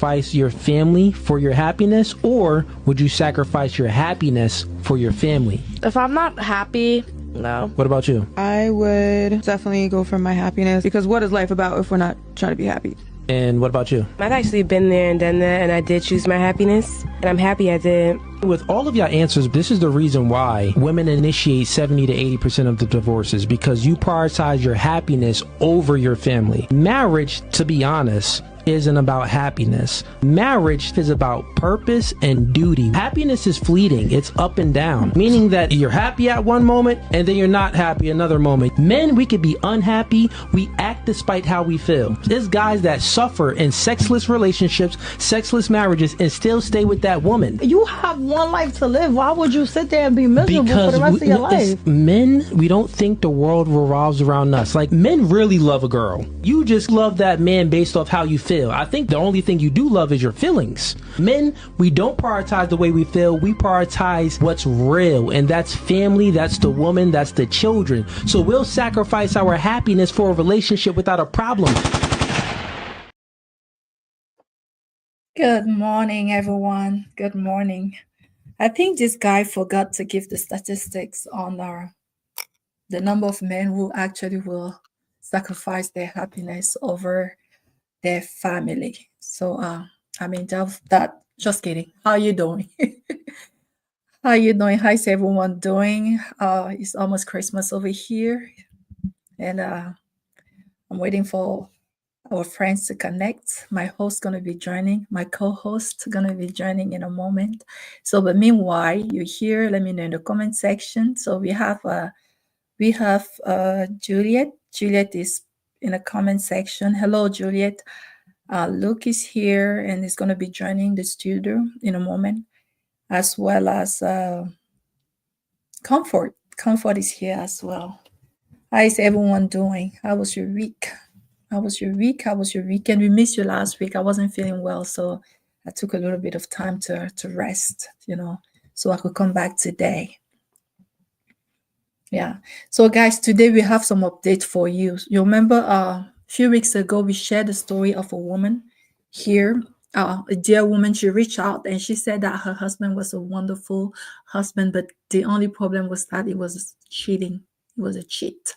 sacrifice your family for your happiness, or would you sacrifice your happiness for your family? If I'm not happy, no. What about you? I would definitely go for my happiness, because what is life about if we're not trying to be happy? And what about you? I've actually been there and done that, and I did choose my happiness, and I'm happy I did. With all of your answers, this is the reason why women initiate 70 to 80% of the divorces, because you prioritize your happiness over your family. Marriage, to be honest, isn't about happiness. Marriage is about purpose and duty. Happiness is fleeting. It's up and down, meaning that you're happy at one moment and then you're not happy another moment. Men, we could be unhappy. We act despite how we feel. There's guys that suffer in sexless relationships, sexless marriages, and still stay with that woman. You have one life to live. Why would you sit there and be miserable for the rest of your life? Men, we don't think the world revolves around us. Like, men really love a girl. You just love that man based off how you feel. I think the only thing you do love is your feelings. Men, we don't prioritize the way we feel. We prioritize what's real, and that's family, that's the woman, that's the children. So we'll sacrifice our happiness for a relationship without a problem. Good morning, everyone. Good morning. I think this guy forgot to give the statistics on the number of men who actually will sacrifice their happiness over their family. So, I mean, that just kidding. How you doing? How you doing? How's everyone doing? It's almost Christmas over here, and I'm waiting for our friends to connect. My host gonna be joining. My co-host gonna be joining in a moment. So, but meanwhile, you're here. Let me know in the comment section. So we have Juliet. Juliet is in the comment section. Hello, Juliet. Luke is here and is going to be joining the studio in a moment, as well as Comfort. Comfort is here as well. How is everyone doing? How was your week? How was your week? How was your weekend? We missed you last week. I wasn't feeling well, so I took a little bit of time to rest, so I could come back today. Yeah. So guys, today we have some update for you. You remember a few weeks ago, we shared the story of a woman here, a dear woman. She reached out and she said that her husband was a wonderful husband, but the only problem was that it was cheating. It was a cheat.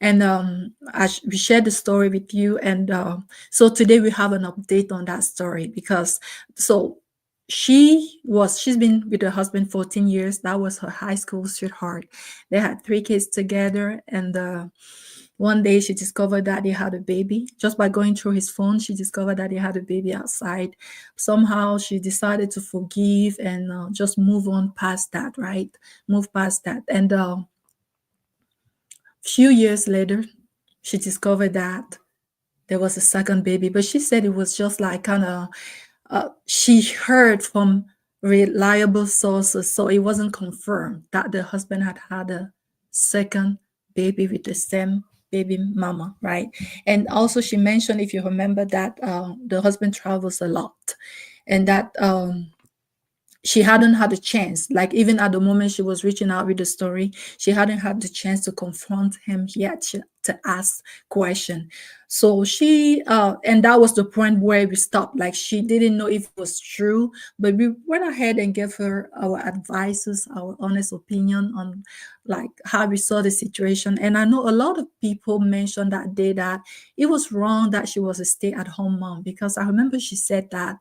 And we shared the story with you. And so today we have an update on that story, because she's been with her husband 14 years. That was her high school sweetheart. They had 3 kids together, and one day she discovered that he had a baby. Just by going through his phone, she discovered that he had a baby outside. Somehow she decided to forgive and just move on past that, right? Move past that. And a few years later, she discovered that there was a second baby, but she said it was just like kind of she heard from reliable sources, so it wasn't confirmed that the husband had a second baby with the same baby mama, right? And also she mentioned, if you remember, that the husband travels a lot, and that she hadn't had a chance, like even at the moment she was reaching out with the story, she hadn't had the chance to confront him yet, to ask question. So she and that was the point where we stopped. Like, she didn't know if it was true, but we went ahead and gave her our advices, our honest opinion on like how we saw the situation. And I know a lot of people mentioned that day that it was wrong that she was a stay-at-home mom, because I remember she said that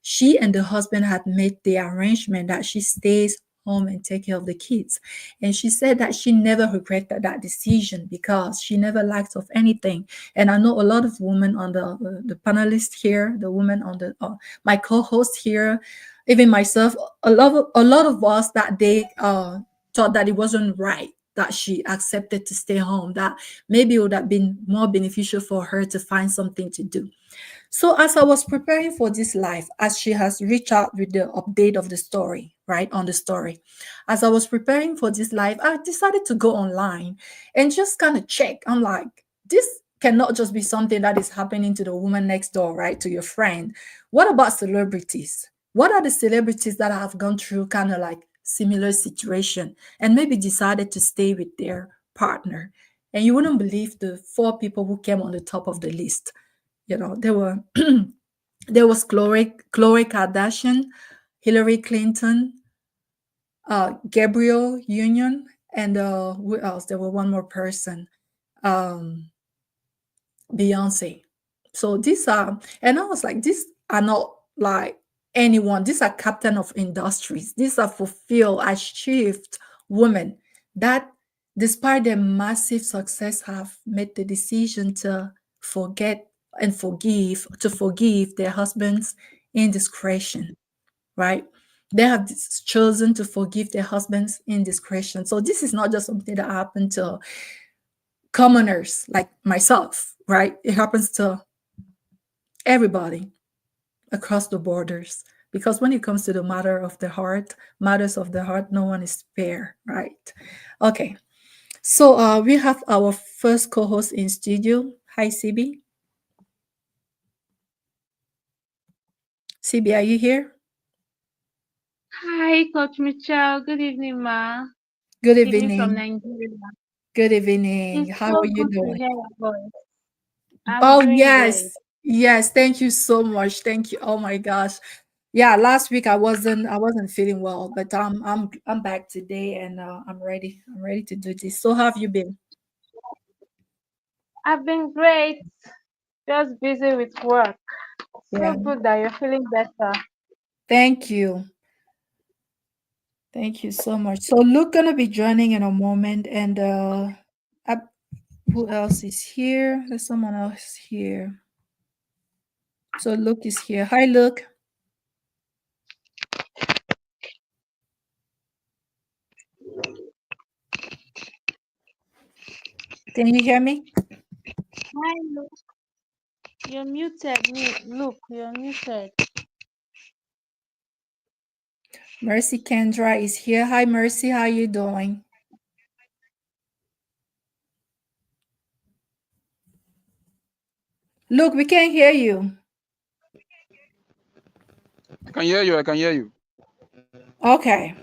she and the husband had made the arrangement that she stays home and take care of the kids. And she said that she never regretted that decision, because she never lacked of anything. And I know a lot of women on the panelists here, the women on the my co-host here, even myself, a lot of us that day thought that it wasn't right that she accepted to stay home, that maybe it would have been more beneficial for her to find something to do. So as I was preparing for this live, as she has reached out with the update of the story, right, on the story, as I was preparing for this live, I decided to go online and just kind of check. I'm like, this cannot just be something that is happening to the woman next door, right, to your friend. What about celebrities? What are the celebrities that have gone through kind of like similar situation and maybe decided to stay with their partner? And you wouldn't believe the 4 people who came on the top of the list. There were There was Khloé Kardashian, Hillary Clinton, Gabrielle Union, and who else? There was one more person, Beyoncé. So these are, and I was like, these are not like anyone. These are captain of industries. These are fulfilled, achieved women that, despite their massive success, have made the decision to forget and forgive their husbands' indiscretion, right? They have chosen to forgive their husbands' indiscretion. So this is not just something that happened to commoners like myself, right? It happens to everybody across the borders. Because when it comes to the matters of the heart, no one is spare, right? Okay. So we have our first co-host in studio. Hi, CB. CB, are you here? Hi, Coach Michelle. Good evening, ma. Good Evening from evening. Nigeria. Good evening. It's How so are you good to doing? hear your voice. I'm Oh, doing great. yes. Thank you so much. Thank you. Oh my gosh. Yeah, last week I wasn't feeling well, but I'm back today, and I'm ready. I'm ready to do this. So how have you been? I've been great. Just busy with work. Yeah. So good that you're feeling better. Thank you. Thank you so much. So Luke gonna be joining in a moment, and who else is here? There's someone else here. So Luke is here. Hi, Luke. Can you hear me? Hi, Luke. You're muted. Look, you're muted. Mercy Kendra is here. Hi, Mercy. How you doing? Luke, we can't hear you. I can hear you. I can hear you. Okay.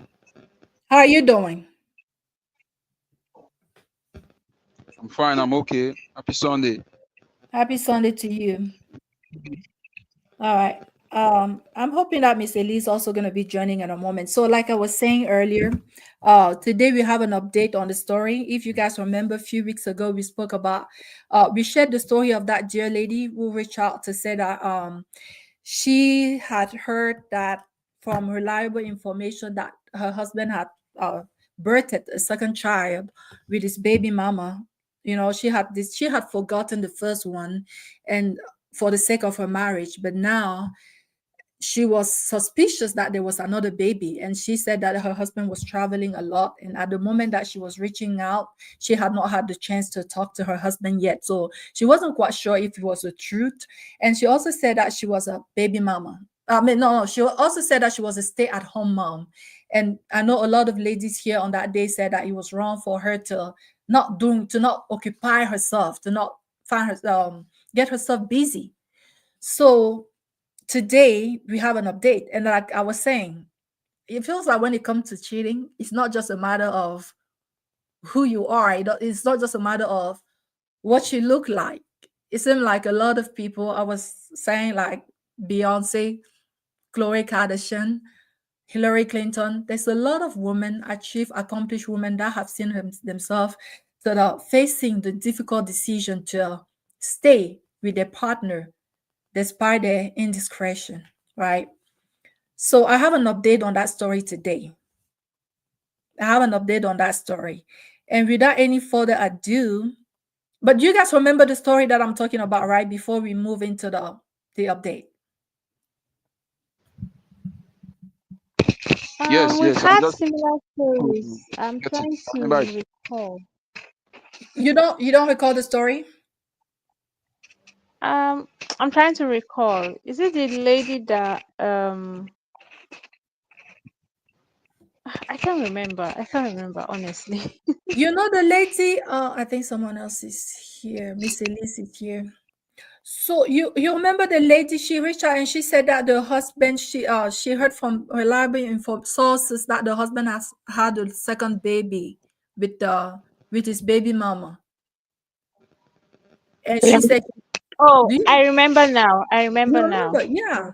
How are you doing? I'm fine. I'm okay. Happy Sunday. Happy Sunday to you. All right. I'm hoping that Miss Elise is also going to be joining in a moment. So, like I was saying earlier, today we have an update on the story. If you guys remember, a few weeks ago we spoke about, we shared the story of that dear lady who reached out to say that she had heard that from reliable information that her husband had birthed a second child with his baby mama. You know, she had forgotten the first one, and for the sake of her marriage, but now she was suspicious that there was another baby, and she said that her husband was traveling a lot, and at the moment that she was reaching out, she had not had the chance to talk to her husband yet, so she wasn't quite sure if it was the truth. And she also said that she was a baby mama. I mean, no, she also said that she was a stay-at-home mom. And I know a lot of ladies here on that day said that it was wrong for her to not occupy herself, to not find her get herself busy. So today we have an update, and like I was saying, it feels like when it comes to cheating, it's not just a matter of who you are. It's not just a matter of what you look like. It seemed like a lot of people, I was saying, like Beyonce, Khloé Kardashian, Hillary Clinton. There's a lot of women, accomplished women that have seen themselves that are facing the difficult decision to stay with their partner despite their indiscretion, right? So I have an update on that story today. I have an update on that story. And without any further ado, but you guys remember the story that I'm talking about, right? Before we move into the update. Yes, We've yes. I'm had just similar stories. to I'm get it. trying Remember to it. recall. You don't recall the story? Um, I'm trying to recall. Is it the lady that I can't remember. I can't remember honestly. You know the lady, I think someone else is here. Miss Elise is here. So you remember the lady, she reached out and she said that the husband, she heard from reliable sources that the husband has had a second baby with his baby mama. And she said Oh, Do you, I remember now. I you remember now. remember? Yeah.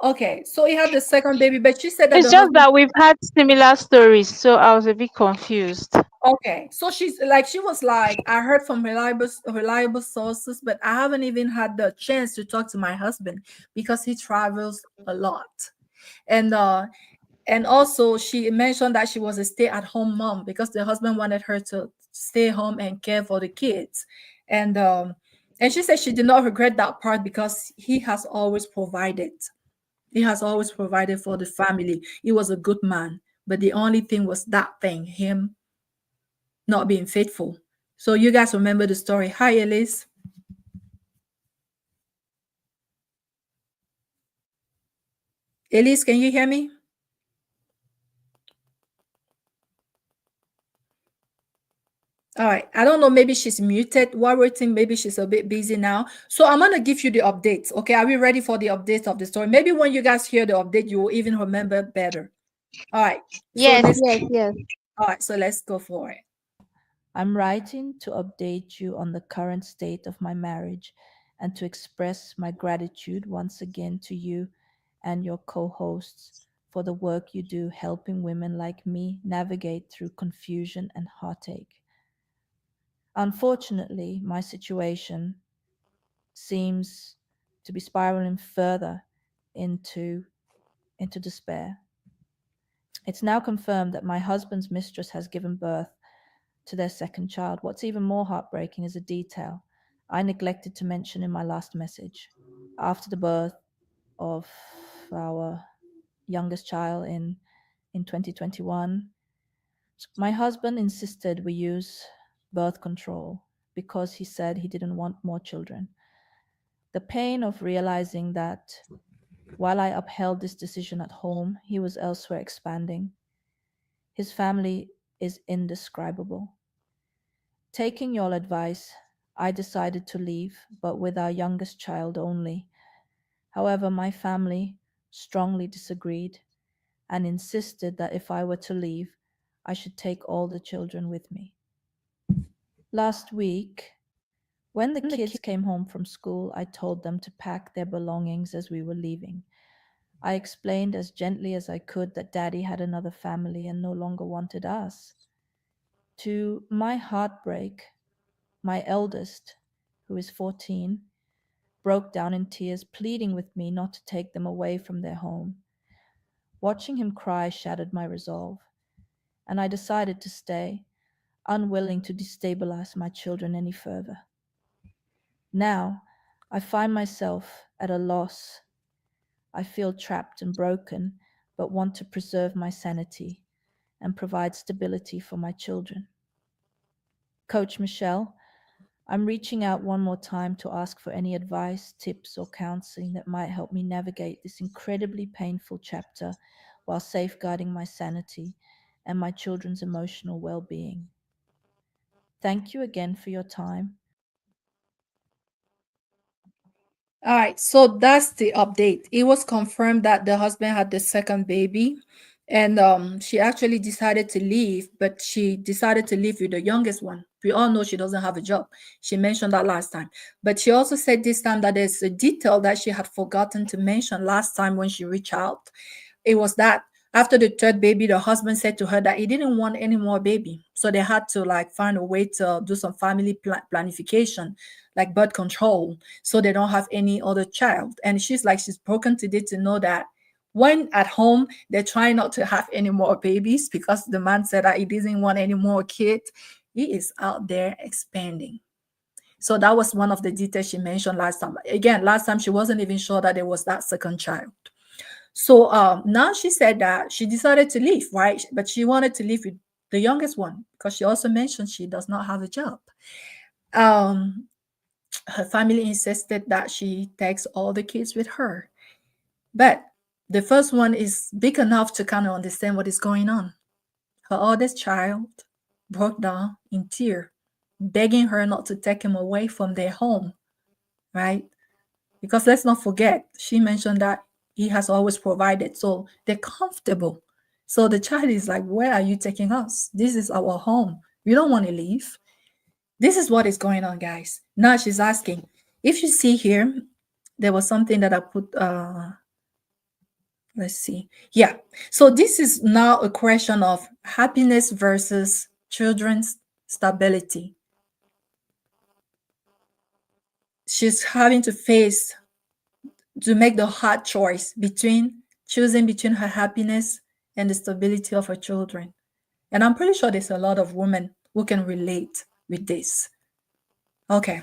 Okay. So he had the second baby, but she said that It's the just husband. that we've had similar stories, so I was a bit confused. Okay, so she was like, I heard from reliable sources, but I haven't even had the chance to talk to my husband because he travels a lot. And also she mentioned that she was a stay-at-home mom because the husband wanted her to stay home and care for the kids. And she said she did not regret that part because he has always provided. He has always provided for the family. He was a good man. But the only thing was that thing, him not being faithful. So you guys remember the story. Hi, Elise. Elise, can you hear me? All right. I don't know. Maybe she's muted. While waiting, maybe she's a bit busy now. So I'm going to give you the updates. Okay. Are we ready for the updates of the story? Maybe when you guys hear the update, you will even remember better. All right. So Yes, let's, yes, yes. all right. So let's go for it. I'm writing to update you on the current state of my marriage and to express my gratitude once again to you and your co hosts for the work you do helping women like me navigate through confusion and heartache. Unfortunately, my situation seems to be spiraling further into, into despair. It's now confirmed that my husband's mistress has given birth to their second child. What's even more heartbreaking is a detail I neglected to mention in my last message. After the birth of our youngest child in 2021, my husband insisted we use birth control because he said he didn't want more children. The pain of realizing that while I upheld this decision at home, he was elsewhere expanding. His family is indescribable. Taking your advice, I decided to leave, but with our youngest child only. However, my family strongly disagreed and insisted that if I were to leave, I should take all the children with me. Last week, when the kids came home from school, I told them to pack their belongings as we were leaving. I explained as gently as I could that Daddy had another family and no longer wanted us. To my heartbreak, my eldest, who is 14, broke down in tears, pleading with me not to take them away from their home. Watching him cry shattered my resolve, and I decided to stay, unwilling to destabilize my children any further. Now, I find myself at a loss. I feel trapped and broken, but want to preserve my sanity and provide stability for my children. Coach Michelle, I'm reaching out one more time to ask for any advice, tips, or counseling that might help me navigate this incredibly painful chapter while safeguarding my sanity and my children's emotional well being. Thank you again for your time. All right, so that's the update. It was confirmed that the husband had the second baby, and she actually decided to leave, but she decided to leave with the youngest one. We all know she doesn't have a job. She mentioned that last time, but she also said this time that there's a detail that she had forgotten to mention last time when she reached out. It was that after the third baby, the husband said to her that he didn't want any more baby, so they had to like find a way to do some family planification, like birth control, so they don't have any other child. And she's like, she's broken today to know that when at home they're trying not to have any more babies because the man said that he doesn't want any more kids, he is out there expanding. So that was one of the details she mentioned last time. Again, last time she wasn't even sure that there was that second child. So now she said that she decided to leave, right? But she wanted to leave with the youngest one because she also mentioned she does not have a job. Her family insisted that she takes all the kids with her. But the first one is big enough to kind of understand what is going on. Her oldest child broke down in tears, begging her not to take him away from their home, right? Because let's not forget, she mentioned that he has always provided. So they're comfortable. So the child is like, where are you taking us? This is our home. We don't want to leave. This is what is going on, guys. Now she's asking, If you see here, there was something that I put, let's see. Yeah. So this is now a question of happiness versus children's stability. She's having to make the hard choice choosing between her happiness and the stability of her children. And I'm pretty sure there's a lot of women who can relate with this. Okay.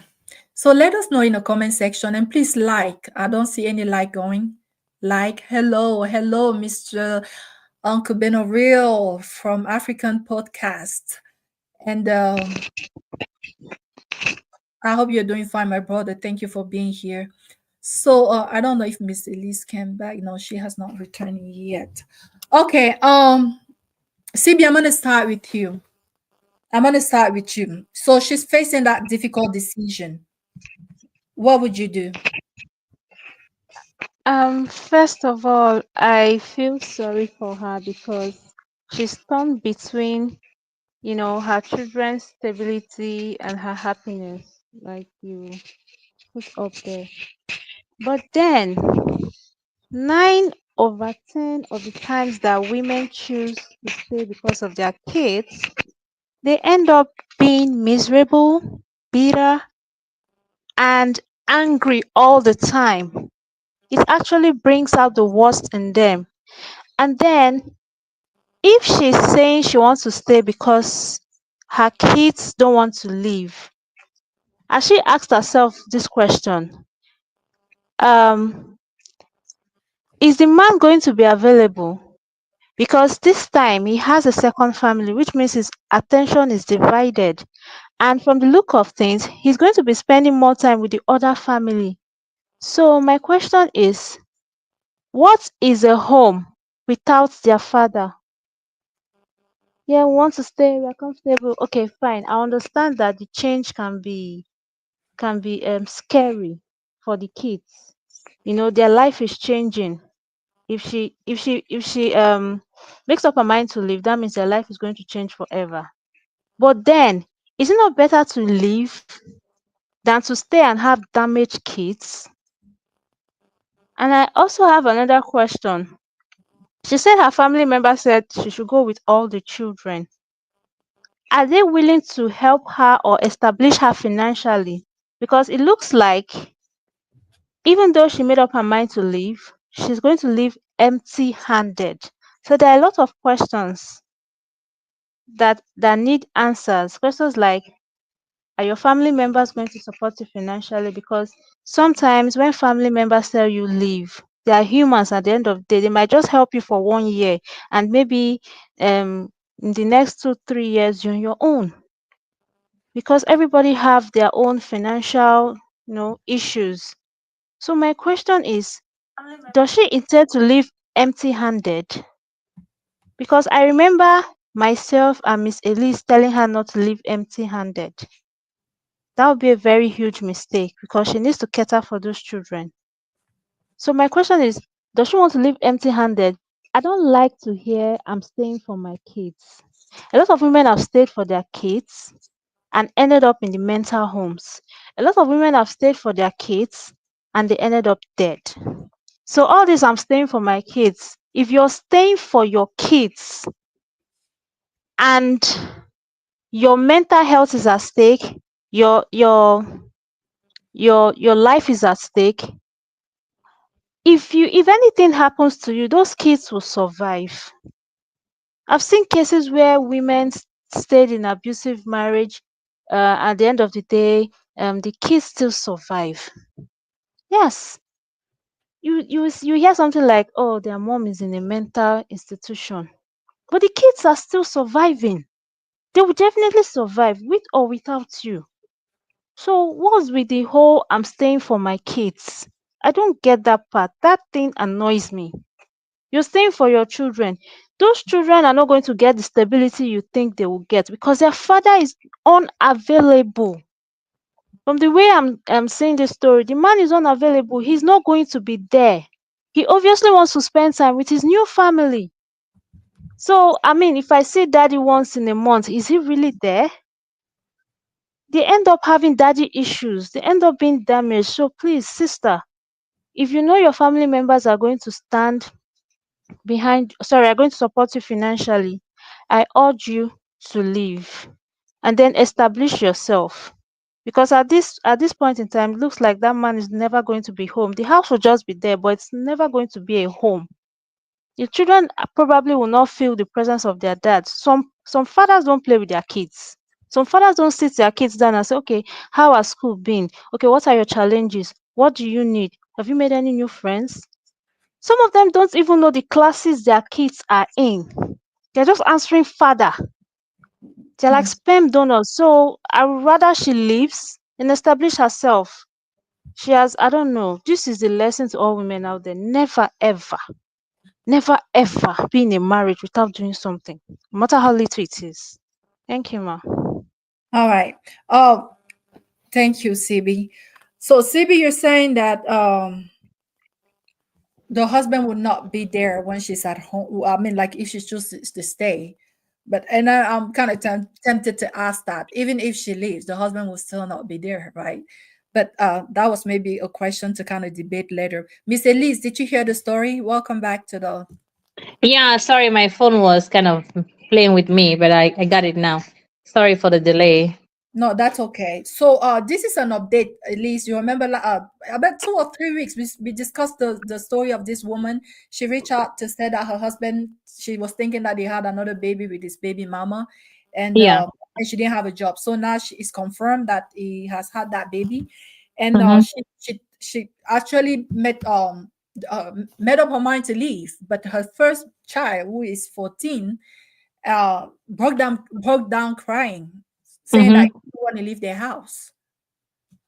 So let us know in the comment section, and please like. I don't see any like going. Like, hello, Mr. Uncle Betrayal from African Podcast. And I hope you're doing fine, my brother. Thank you for being here. So I don't know if Miss Elise came back. No, she has not returned yet. Okay. CB, I'm gonna start with you. So she's facing that difficult decision. What would you do? First of all, I feel sorry for her because she's torn between, her children's stability and her happiness, like you put up there. But then, 9/10 of the times that women choose to stay because of their kids, they end up being miserable, bitter, and angry all the time. It actually brings out the worst in them. And then, if she's saying she wants to stay because her kids don't want to leave, has she asked herself this question? Um, is the man going to be available? Because this time he has a second family, which means his attention is divided. And from the look of things, he's going to be spending more time with the other family. So my question is, what is a home without their father? Yeah, we want to stay, we're comfortable. Okay, fine. I understand that the change can be scary for the kids. Their life is changing. If she makes up her mind to leave, that means their life is going to change forever. But then, is it not better to leave than to stay and have damaged kids? And I also have another question. She said her family member said she should go with all the children. Are they willing to help her or establish her financially? Because it looks like even though she made up her mind to leave, she's going to leave empty handed. So there are a lot of questions that need answers. Questions like, are your family members going to support you financially? Because sometimes when family members tell you leave, they are humans at the end of the day. They might just help you for 1 year, and maybe in the next 2 3 years you're on your own, because everybody have their own financial issues. So my question is, does she intend to leave empty handed? Because I remember myself and Miss Elise telling her not to leave empty handed. That would be a very huge mistake because she needs to cater for those children. So my question is, does she want to leave empty handed? I don't like to hear I'm staying for my kids. A lot of women have stayed for their kids and ended up in the mental homes. A lot of women have stayed for their kids and they ended up dead. So all this I'm staying for my kids. If you're staying for your kids and your mental health is at stake, your life is at stake, if anything happens to you, those kids will survive. I've seen cases where women stayed in abusive marriage, at the end of the day, the kids still survive. Yes, you hear something like, oh, their mom is in a mental institution, but the kids are still surviving. They will definitely survive with or without you. So what's with the whole I'm staying for my kids? I don't get that part. That thing annoys me. You're staying for your children. Those children are not going to get the stability you think they will get because their father is unavailable. From the way I'm seeing this story, the man is unavailable. He's not going to be there. He obviously wants to spend time with his new family. So, I mean, if I see daddy once in a month, is he really there? they end up having daddy issues. They end up being damaged. So please, sister, if you know your family members are going to are going to support you financially, I urge you to leave and then establish yourself. Because at this point in time, it looks like that man is never going to be home. The house will just be there, but it's never going to be a home. Your children probably will not feel the presence of their dad. Some fathers don't play with their kids. Some fathers don't sit their kids down and say, okay, how has school been? Okay, what are your challenges? What do you need? Have you made any new friends? Some of them don't even know the classes their kids are in. They're just answering father. They're like sperm donors. So I would rather she leaves and establish herself. I don't know. This is the lesson to all women out there. Never ever be in a marriage without doing something, no matter how little it is. Thank you, ma. All right. Oh, thank you, CB. So, CB, you're saying that the husband would not be there when she's at home. I mean, like if she chooses to stay. But I'm kind of tempted to ask that even if she leaves, the husband will still not be there, right? But that was maybe a question to kind of debate later. Miss Elise, did you hear the story? Welcome back to the. Yeah, sorry, my phone was kind of playing with me, but I got it now. Sorry for the delay. No, that's okay. So this is an update. At least you remember about 2 or 3 weeks we discussed the story of this woman. She reached out to say that her husband, she was thinking that he had another baby with his baby mama, Yeah. and she didn't have a job. So now she is confirmed that he has had that baby, and Mm-hmm. she actually made up her mind to leave. But her first child, who is 14, broke down crying, saying that Mm-hmm. he don't want to leave their house.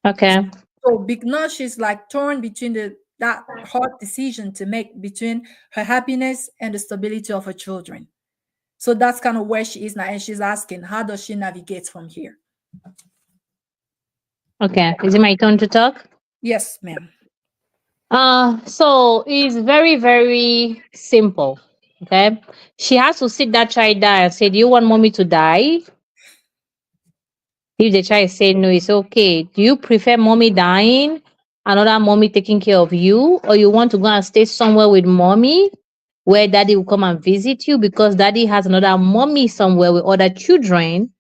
Okay. So because she's like torn between that hard decision to make between her happiness and the stability of her children. So that's kind of where she is now, and she's asking, how does she navigate from here? Okay. Is it my turn to talk? Yes, ma'am. So it's very, very simple. Okay. She has to sit that child down and say, do you want mommy to die? If the child say no, it's okay. Do you prefer mommy dying, another mommy taking care of you, or you want to go and stay somewhere with mommy where daddy will come and visit you because daddy has another mommy somewhere with other children?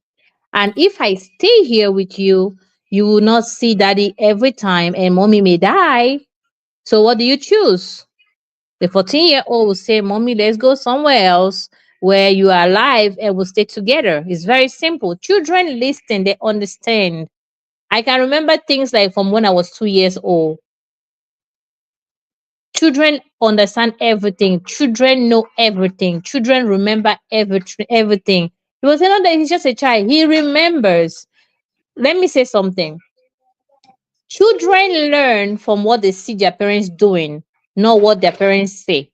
And if I stay here with you, you will not see daddy every time and mommy may die. So what do you choose? The 14-year-old will say, mommy, let's go somewhere else where you are alive and we'll stay together. It's very simple. Children listen, they understand. I can remember things like from when I was 2 years old. Children understand everything. Children know everything. Children remember everything. It was not that he's just a child. He remembers. Let me say something. Children learn from what they see their parents doing, not what their parents say.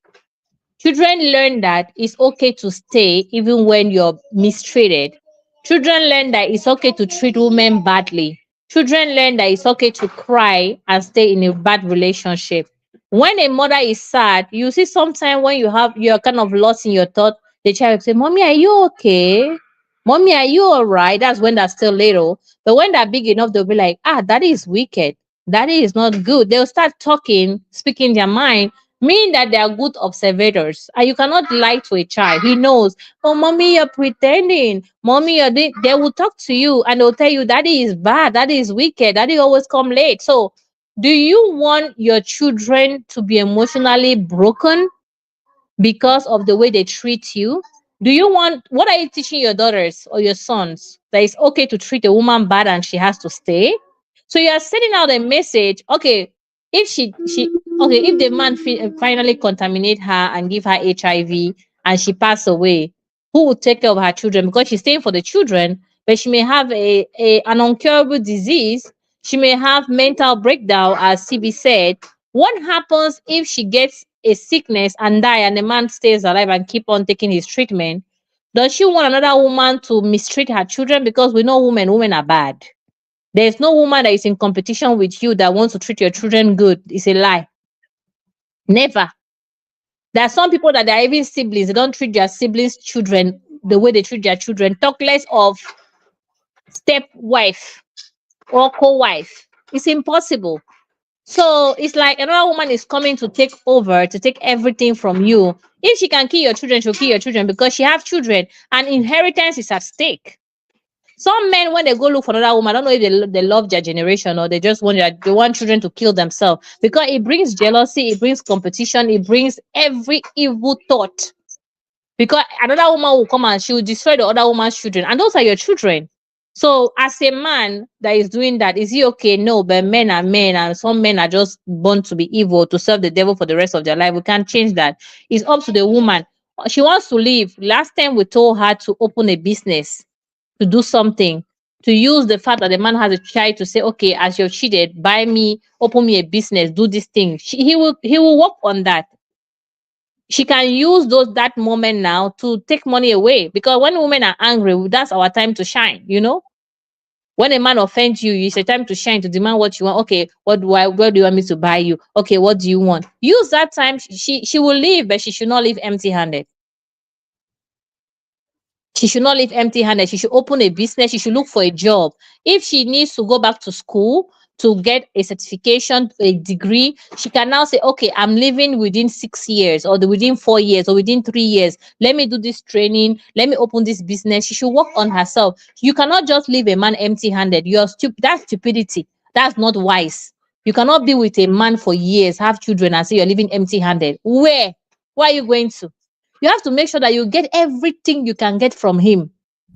Children learn that it's okay to stay even when you're mistreated. Children learn that it's okay to treat women badly. Children learn that it's okay to cry and stay in a bad relationship. When a mother is sad, you see sometimes when you're kind of lost in your thought, the child will say, mommy, are you okay? Mommy, are you all right? That's when they're still little. But when they're big enough, they'll be like, daddy is wicked. Daddy is not good. They'll start talking, speaking their mind, meaning that they are good observators. And you cannot lie to a child. He knows, oh, mommy, you're pretending. Mommy, they will talk to you and they'll tell you, daddy is bad. Daddy is wicked. Daddy always come late. So, do you want your children to be emotionally broken because of the way they treat you? What are you teaching your daughters or your sons? That it's okay to treat a woman bad and she has to stay? So you are sending out a message. Okay, if if the man finally contaminate her and give her HIV and she pass away, who will take care of her children? Because she's staying for the children, but she may have an incurable disease. She may have mental breakdown, as CB said. What happens if she gets a sickness and die and the man stays alive and keep on taking his treatment? Does she want another woman to mistreat her children? Because we know women are bad. There's no woman that is in competition with you that wants to treat your children good. It's a lie. Never. There are some people that are even siblings. They don't treat their siblings' children the way they treat their children. Talk less of step wife. or co-wife. It's impossible. So it's like another woman is coming to take over, to take everything from you. If she can kill your children, she'll kill your children because she have children and inheritance is at stake. Some men, when they go look for another woman, I don't know if they love their generation or they just want they want children to kill themselves because it brings jealousy, it brings competition, it brings every evil thought. Because another woman will come and she will destroy the other woman's children, and those are your children. So, as a man that is doing that, is he okay? No, but men are men, and some men are just born to be evil, to serve the devil for the rest of their life. We can't change that. It's up to the woman. She wants to leave. Last time we told her to open a business, to do something, to use the fact that the man has a child to say, okay, as you're cheated, buy me, open me a business, do this thing. He will work on that. She can use that moment now to take money away, because when women are angry, that's our time to shine. When a man offends you, it's a time to shine, to demand what you want. Okay, what do you want me to buy you? Okay, what do you want? Use that time. She will leave, but she should not leave empty handed. She should not leave empty handed. She should open a business. She should look for a job. If she needs to go back to school to get a certification, a degree, she can now say, okay, I'm leaving within 6 years or within 4 years or within 3 years. Let me do this training. Let me open this business. She should work on herself. You cannot just leave a man empty handed. You're stupid. That's stupidity. That's not wise. You cannot be with a man for years, have children, and say you're living empty handed. Where are you going to? You have to make sure that you get everything you can get from him.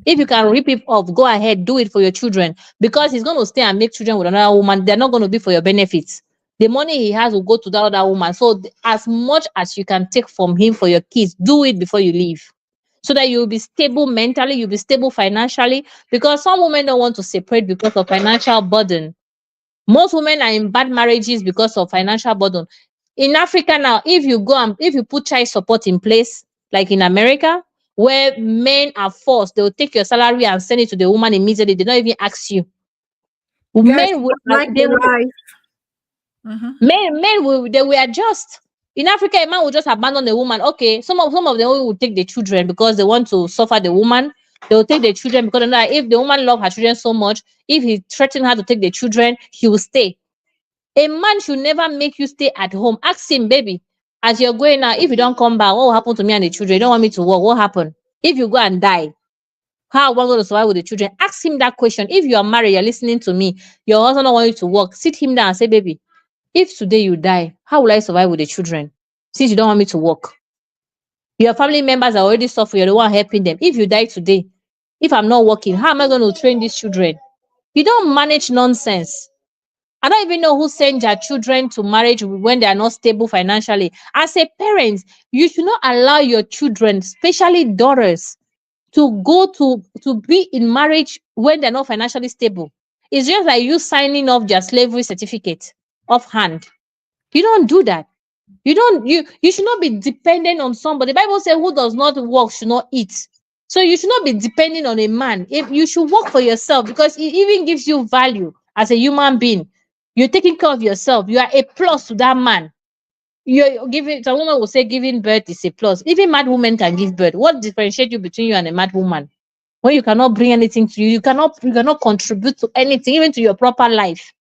If you can rip it off, go ahead, do it for your children, because he's going to stay and make children with another woman. They're not going to be for your benefits. The money he has will go to that other woman. So as much as you can take from him for your kids, do it before you leave, so that you'll be stable mentally, you'll be stable financially, because some women don't want to separate because of financial burden. Most women are in bad marriages because of financial burden. In Africa now, if you put child support in place, like in America, where men are forced, they will take your salary and send it to the woman immediately. They don't even ask you. Yes, Men will, like they the will, life. men will, they will adjust. In Africa, a man will just abandon the woman. Okay, some of them will take the children because they want to suffer the woman. They will take the children because they know that if the woman loves her children so much, if he threatens her to take the children, he will stay. A man should never make you stay at home. Ask him, baby, as you're going now, if you don't come back, what will happen to me and the children? You don't want me to work. What happened? If you go and die, how am I going to survive with the children? Ask him that question. If you are married, you're listening to me, your husband don't want you to work, sit him down and say, baby, if today you die, how will I survive with the children? Since you don't want me to work. Your family members are already suffering. You're the one helping them. If you die today, if I'm not working, how am I going to train these children? You don't manage nonsense. I don't even know who sends their children to marriage when they are not stable financially. As a parent, you should not allow your children, especially daughters, to go to be in marriage when they're not financially stable. It's just like you signing off their slavery certificate offhand. You don't do that. You should not be dependent on somebody. The Bible says who does not work should not eat. So you should not be depending on a man. If you should work for yourself, because it even gives you value as a human being. You're taking care of yourself. You are a plus to that man. You're giving. Some woman will say giving birth is a plus. Even mad women can give birth. What differentiates you between you and a mad woman? When you cannot bring anything to you, you cannot contribute to anything, even to your proper life.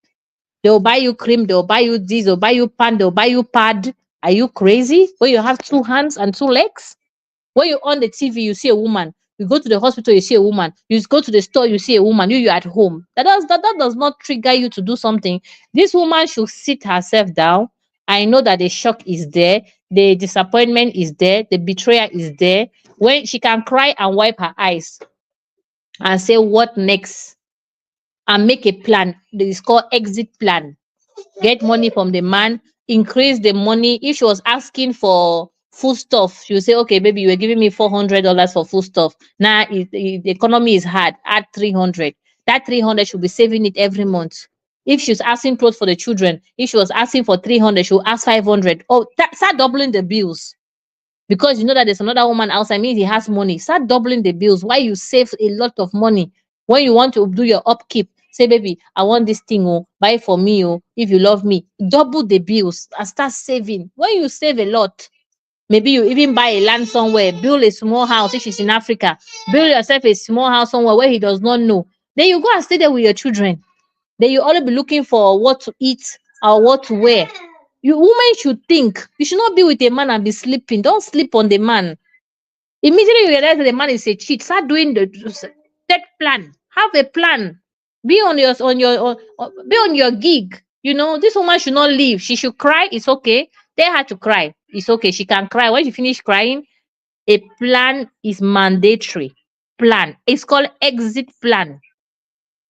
They'll buy you cream, they'll buy you this, they'll buy you pan, they'll buy you pad. Are you crazy? When you have 2 hands and 2 legs? When you're on the TV, you see a woman. You go to the hospital, you see a woman. You go to the store, you see a woman. You're at home. That does not trigger you to do something. This woman should sit herself down. I know that the shock is there, the disappointment is there, the betrayal is there. When she can cry and wipe her eyes and say, what next? And make a plan. It's called exit plan. Get money from the man, increase the money. If she was asking for food stuff, she would say, okay, baby, you were giving me $400 for food stuff. Now the economy is hard. Add 300. That 300 should be saving it every month. If she's asking clothes for the children, if she was asking for 300, she'll ask 500. Oh, start doubling the bills. Because you know that there's another woman outside, means he has money. Start doubling the bills. Why you save a lot of money? When you want to do your upkeep, say, baby, I want this thing, oh, buy for me, oh, if you love me. Double the bills and start saving. When you save a lot, maybe you even buy a land somewhere, build a small house if she's in Africa, build yourself a small house somewhere where he does not know. Then you go and stay there with your children. then you always be looking for what to eat or what to wear. You women should think. You should not be with a man and be sleeping. Don't sleep on the man. Immediately you realize that the man is a cheat, start doing the set plan. Have a plan. Be on be on your gig. This woman should not leave. She should cry. It's okay. Tell her to cry. It's okay. She can cry. When she finish crying, a plan is mandatory. Plan. It's called exit plan.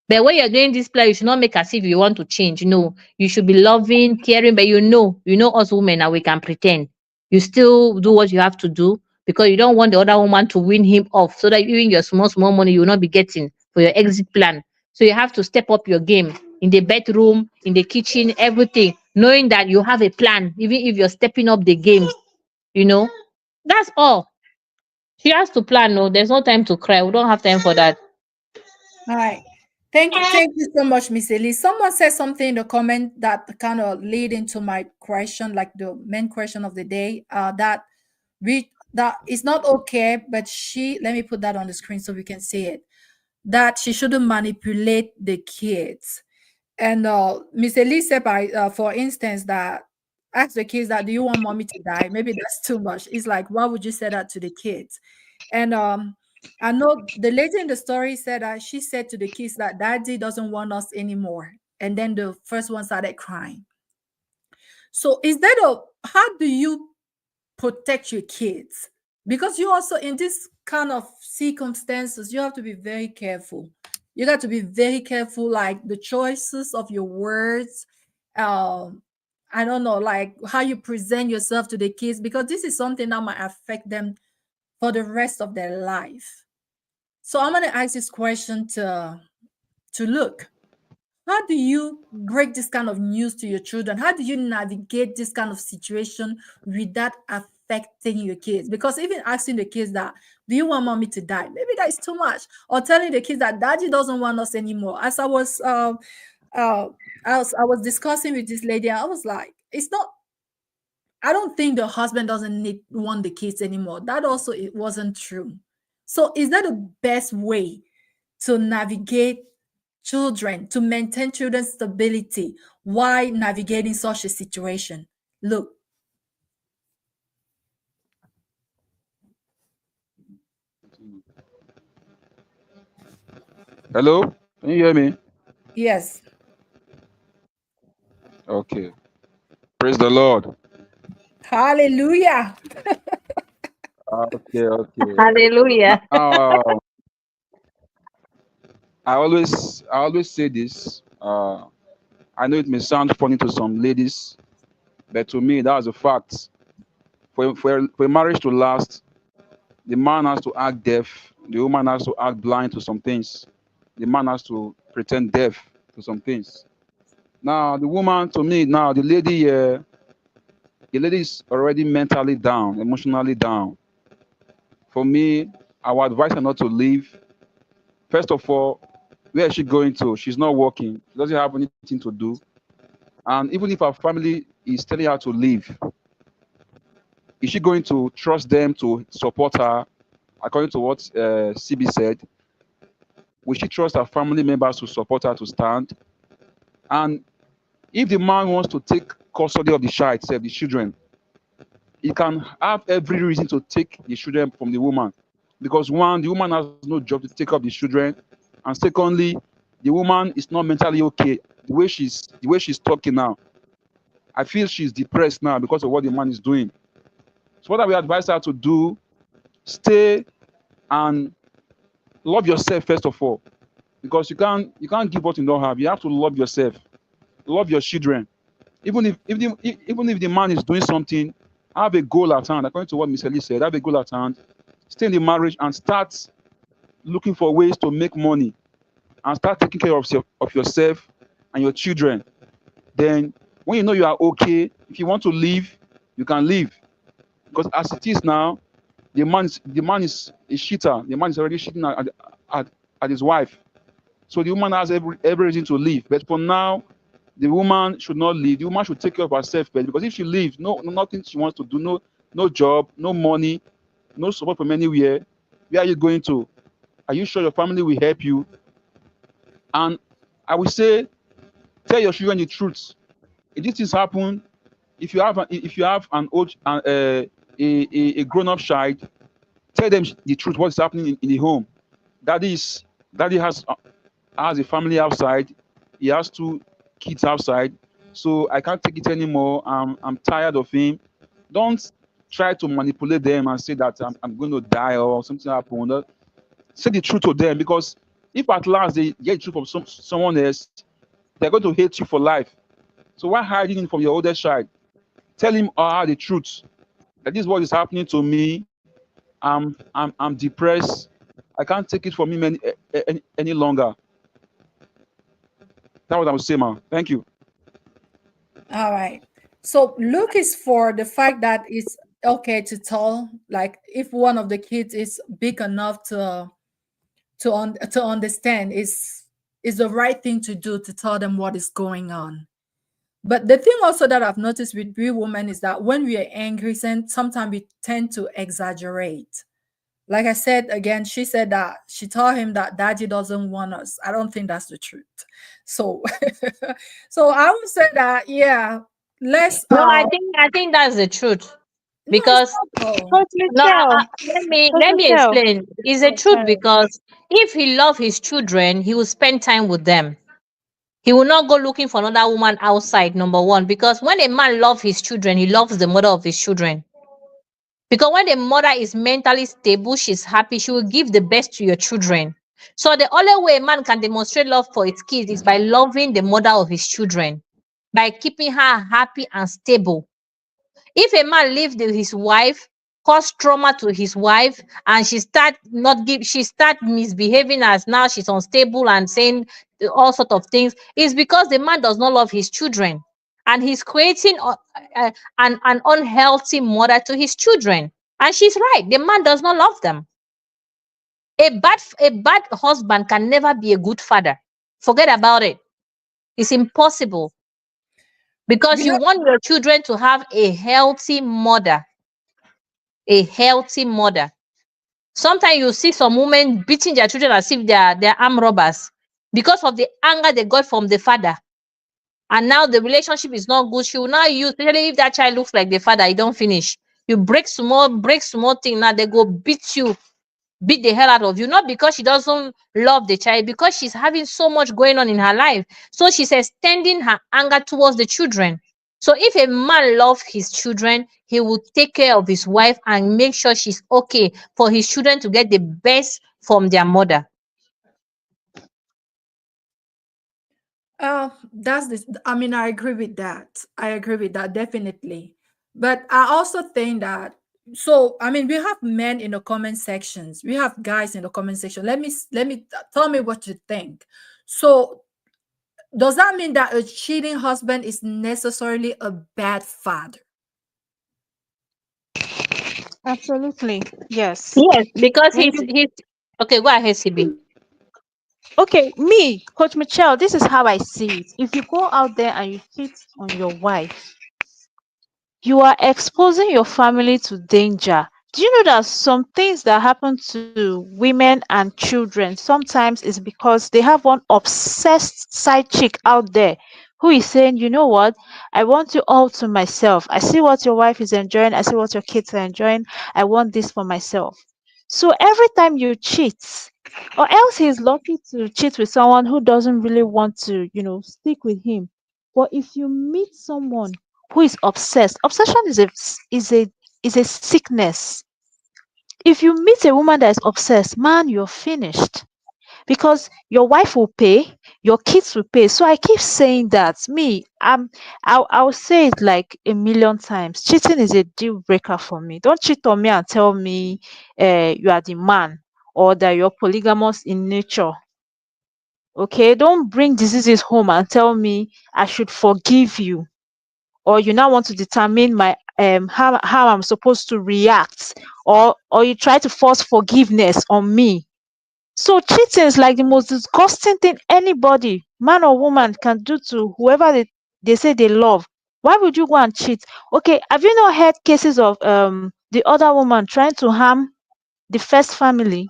But when you're doing this plan, you should not make as if you want to change. No, you should be loving, caring, but us women now we can pretend. You still do what you have to do because you don't want the other woman to win him off so that even your small money you will not be getting for your exit plan. So you have to step up your game in the bedroom, in the kitchen, everything, knowing that you have a plan, even if you're stepping up the game, you know. That's all. She has to plan. No, there's no time to cry. We don't have time for that. All right. Thank you so much, Miss Elise. Someone said something in the comment that kind of lead into my question, like the main question of the day, that it's not okay, but let me put that on the screen so we can see it, that she shouldn't manipulate the kids. And Miss Elise said, for instance, that ask the kids that, do you want mommy to die? Maybe that's too much. It's like, why would you say that to the kids? And I know the lady in the story said that she said to the kids that daddy doesn't want us anymore. And then the first one started crying. So how do you protect your kids? Because you also, in this kind of circumstances, you have to be very careful. You got to be very careful, like the choices of your words. I don't know, like how you present yourself to the kids, because this is something that might affect them for the rest of their life. So I'm going to ask this question to Luke. How do you break this kind of news to your children? How do you navigate this kind of situation without affecting your kids? Because even asking the kids that, do you want mommy to die? Maybe that is too much. Or telling the kids that daddy doesn't want us anymore. As I was discussing with this lady, I was like, I don't think the husband doesn't want the kids anymore. That also, it wasn't true. So is that the best way to navigate children, to maintain children's stability while navigating such a situation? Look. Hello? Can you hear me? Yes. Okay. Praise the Lord. Hallelujah. Okay. Hallelujah. I always say this. I know it may sound funny to some ladies, but to me, that's a fact. For a marriage to last, the man has to act deaf, the woman has to act blind to some things, the man has to pretend deaf to some things. Now, the woman, to me, now the lady is already mentally down, emotionally down. For me, I would advise her not to leave. First of all, where is she going to? She's not working. She doesn't have anything to do. And even if her family is telling her to leave, is she going to trust them to support her? According to what CB said, will she trust her family members to support her to stand? And if the man wants to take custody of the child, itself, the children, he can have every reason to take the children from the woman. Because one, the woman has no job to take up the children. And secondly, the woman is not mentally okay. The way she's talking now, I feel she's depressed now because of what the man is doing. So what I will advise her to do, stay and love yourself first of all. Because you can't give what you don't have. You have to love yourself. Love your children. Even if the man is doing something, have a goal at hand. According to what Miss Ellie said, have a goal at hand. Stay in the marriage and start looking for ways to make money and start taking care of yourself and your children. Then when you know you are okay, if you want to leave, you can leave. Because as it is now, the man is a cheater. The man is already cheating at his wife. So the woman has every reason to leave. But for now, the woman should not leave. The woman should take care of herself first. Because if she leaves, nothing she wants to do, no job, no money, no support from anywhere. Where are you going to? Are you sure your family will help you? And I will say, Tell your children the truth. If this things happen, if you have an old a grown up child, tell them the truth. What's happening in the home? Daddy is daddy has a family outside. He has two kids outside. So I can't take it anymore. I'm tired of him. Don't try to manipulate them and say that I'm going to die or something happened. Say the truth to them, because if at last they get the truth from someone else, they're going to hate you for life. So why hiding it from your oldest child? Tell him or her the truth. That this is what is happening to me. I'm depressed. I can't take it from him any longer. That's what I would say, man. Thank you. All right. So Luke is for the fact that it's okay to tell, like if one of the kids is big enough to understand, is the right thing to do to tell them what is going on. But the thing also that I've noticed with we women is that when we are angry, sometimes we tend to exaggerate. Like I said again, she said that she told him that daddy doesn't want us. I don't think that's the truth. So so I would say that yeah, let's No, I think that's the truth. no, it's Because not though. Coach no, Michelle, Coach let me Michelle. explain. It's the Oh, truth sorry. because if he loves his children, he will spend time with them. He will not go looking for another woman outside, number one. Because when a man loves his children, he loves the mother of his children. Because when the mother is mentally stable, she's happy, she will give the best to your children. So the only way a man can demonstrate love for his kids is by loving the mother of his children, by keeping her happy and stable. If a man leaves his wife, cause trauma to his wife, and she start misbehaving as now she's unstable and saying all sort of things, is because the man does not love his children, and he's creating an unhealthy mother to his children. And she's right, the man does not love them. A bad husband can never be a good father. Forget about it. It's impossible, because You you know, want your children to have a healthy mother. A healthy mother. Sometimes you see some women beating their children as if they are armed robbers because of the anger they got from the father. And now the relationship is not good. She will now use, especially if that child looks like the father, you don't finish. You break small thing, now they go beat the hell out of you. Not because she doesn't love the child, because she's having so much going on in her life. So she's extending her anger towards the children. So if a man loves his children, he will take care of his wife and make sure she's okay for his children to get the best from their mother. that's this. I mean, I agree with that. I agree with that definitely. But I also think that so I mean we have men in the comment sections. We have guys in the comment section. Let me tell me what you think. So does that mean that a cheating husband is necessarily a bad father? Absolutely. Yes. Yes, because When he's you he's okay. Go ahead, CB. okay, me, Coach Michelle, this is how I see it. If you go out there and you cheat on your wife, you are exposing your family to danger. Do you know that some things that happen to women and children sometimes is because they have one obsessed side chick out there who is saying, you know what, I want you all to myself. I see what your wife is enjoying, I see what your kids are enjoying. I want this for myself. So every time you cheat, or else he's lucky to cheat with someone who doesn't really want to, stick with him. But if you meet someone who is obsessed, obsession is a sickness. If you meet a woman that is obsessed, man, you're finished, because your wife will pay, your kids will pay. So I keep saying that me, I'll say it like a million times. Cheating is a deal breaker for me. Don't cheat on me and tell me you are the man, or that you're polygamous in nature. Okay, don't bring diseases home and tell me I should forgive you, or you now want to determine my how I'm supposed to react, or you try to force forgiveness on me. So cheating is like the most disgusting thing anybody, man or woman, can do to whoever they say they love. Why would you go and cheat? Okay, have you not heard cases of the other woman trying to harm the first family?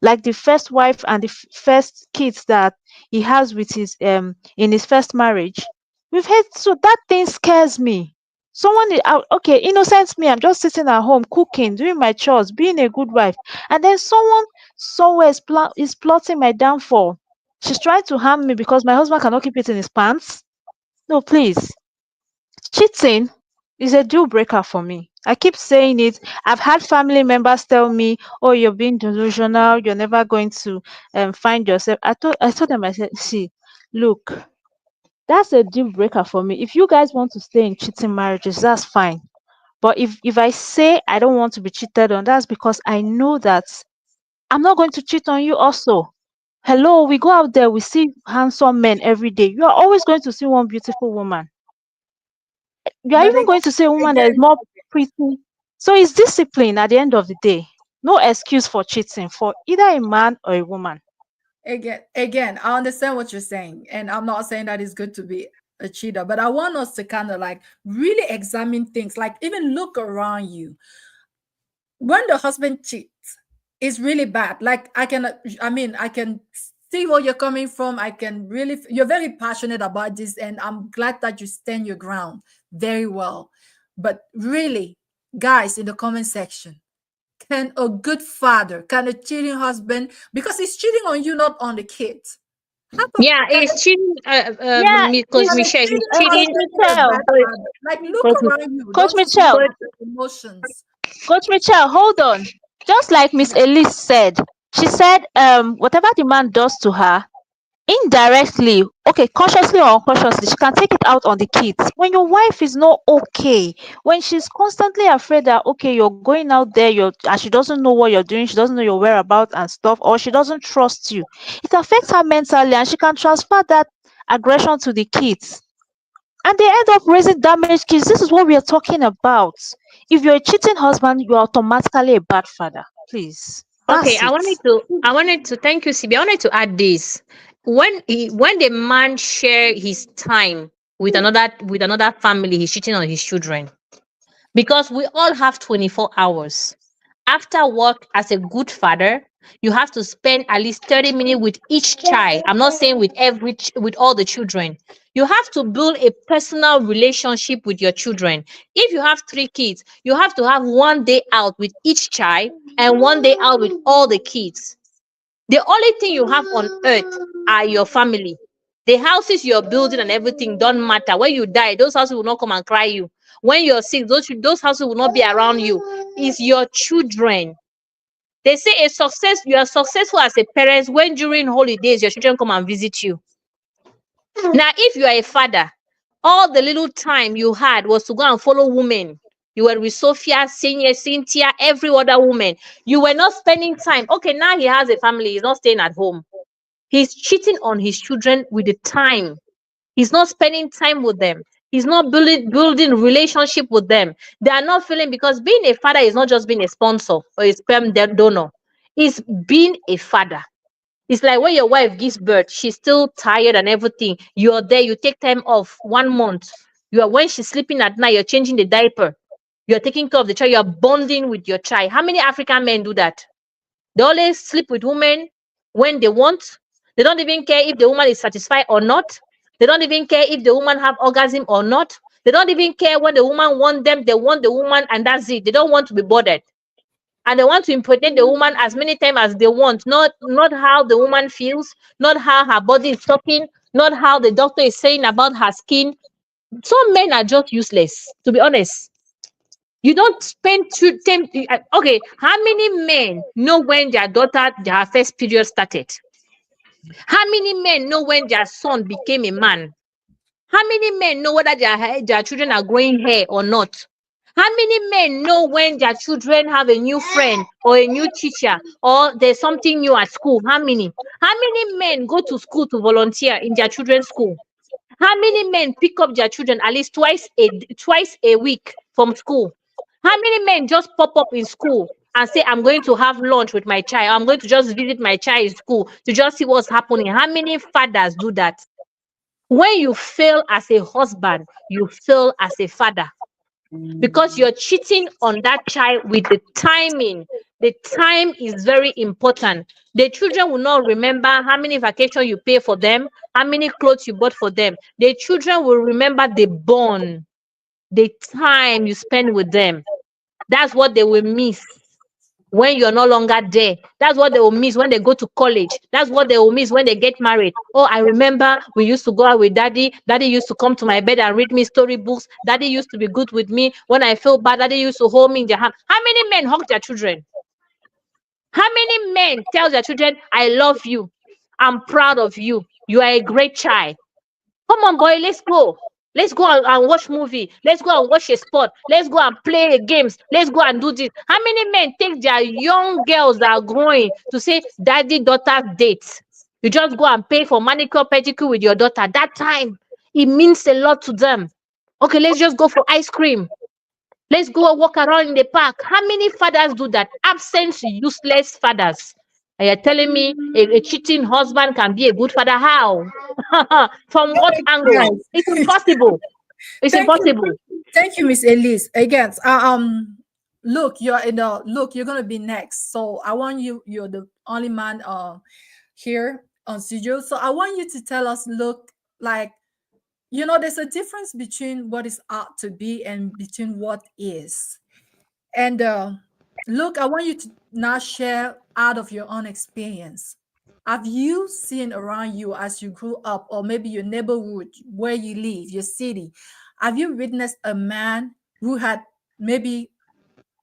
like the first wife and the first kids that he has with his in his first marriage. We've heard, so that thing scares me. Someone out, okay, innocent me. I'm just sitting at home cooking, doing my chores, being a good wife, and then someone somewhere is plotting my downfall. She's trying to harm me because my husband cannot keep it in his pants. No, please. Cheating is a deal breaker for me. I keep saying it. I've had family members tell me, "Oh, you're being delusional. You're never going to find yourself." I told them, I said, "See, look, that's a deal breaker for me. If you guys want to stay in cheating marriages, that's fine. But if I say I don't want to be cheated on, that's because I know that I'm not going to cheat on you also. Hello, we go out there, we see handsome men every day. You are always going to see one beautiful woman. You are But even going to see a woman that is again, more pretty. So it's discipline at the end of the day. No excuse for cheating for either a man or a woman. again, I understand what you're saying, and I'm not saying that it's good to be a cheater, but I want us to kind of like really examine things, like even look around you. When the husband cheats, it's really bad. Like I can see where you're coming from. I can really, you're very passionate about this, and I'm glad that you stand your ground very well. But really, guys, in the comment section, can a good father, can a cheating husband, because he's cheating on you, not on the kids. Yeah, Can it's cheating. Yeah, Coach can a Michelle, he's cheating Coach cheating. husband be a Michelle. bad father? Like look Coach, around you. Coach Don't you see Michelle. the emotions? Coach Michelle, hold on. Just like Miss Elise said, she said, whatever the man does to her, indirectly, okay, consciously or unconsciously, she can take it out on the kids. When your wife is not okay, when she's constantly afraid that, okay, you're going out there, and she doesn't know what you're doing, she doesn't know your whereabouts and stuff, or she doesn't trust you, it affects her mentally, and she can transfer that aggression to the kids. And they end up raising damaged kids. This is what we are talking about. If you're a cheating husband, you're automatically a bad father. Please. Okay, That's it. I wanted to thank you, CB. I wanted to add this. When the man share his time with another family, he's cheating on his children. Because we all have 24 hours. After work, as a good father, you have to spend at least 30 minutes with each child. I'm not saying with with all the children. You have to build a personal relationship with your children. If you have 3 kids, you have to have 1 day out with each child and 1 day out with all the kids. The only thing you have on earth are your family. The houses you're building and everything don't matter. When you die, those houses will not come and cry you. When you're sick, those houses will not be around you. It's your children. They say you are successful as a parent when during holidays your children come and visit you. Now, if you are a father, all the little time you had was to go and follow women. You were with Sophia, Senior, Cynthia, every other woman. You were not spending time. Okay, now he has a family. He's not staying at home. He's cheating on his children with the time. He's not spending time with them. He's not building relationship with them. They are not feeling, because being a father is not just being a sponsor or a sperm donor. It's being a father. It's like when your wife gives birth, she's still tired and everything. You're there, you take time off 1 month. When she's sleeping at night, you're changing the diaper. You're taking care of the child, you're bonding with your child. How many African men do that? They always sleep with women when they want. They don't even care if the woman is satisfied or not. They don't even care if the woman have orgasm or not. They don't even care when the woman want them. They want the woman and that's it. They don't want to be bothered. And they want to impregnate the woman as many times as they want. Not how the woman feels, not how her body is talking, not how the doctor is saying about her skin. Some men are just useless, to be honest. You don't spend time. Okay, how many men know when their first period started? How many men know when their son became a man? How many men know whether their children are growing hair or not? How many men know when their children have a new friend or a new teacher or there's something new at school? How many? How many men go to school to volunteer in their children's school? How many men pick up their children at least twice a week from school? How many men just pop up in school and say, I'm going to have lunch with my child, I'm going to just visit my child in school to just see what's happening? How many fathers do that? When you fail as a husband, you fail as a father, because you're cheating on that child with the timing, The time is very important. The children will not remember how many vacations you pay for them, how many clothes you bought for them. The children will remember the bond, the time you spend with them. That's what they will miss when you're no longer there. That's what they will miss when they go to college. That's what they will miss when they get married. Oh, I remember we used to go out with daddy. Daddy used to come to my bed and read me storybooks. Daddy used to be good with me. When I felt bad, daddy used to hold me in their hand. How many men hug their children? How many men tell their children, I love you, I'm proud of you, you are a great child? Come on, boy, let's go. Let's go and watch movie. Let's go and watch a sport. Let's go and play games. Let's go and do this. How many men take their young girls that are growing to say, daddy, daughter date? You just go and pay for manicure, pedicure with your daughter. That time, it means a lot to them. Okay, let's just go for ice cream. Let's go and walk around in the park. How many fathers do that? Absent, useless fathers. And you're telling me a cheating husband can be a good father? How? From what angle? It's impossible. It's impossible. Thank you, Miss Elise. Again, look, you're gonna be next. So I want you. You're the only man here on studio. So I want you to tell us. Look, like, there's a difference between what is ought to be and between what is. And look, I want you to now share out of your own experience. Have you seen around you as you grew up, or maybe your neighborhood where you live, your city, have you witnessed a man who had maybe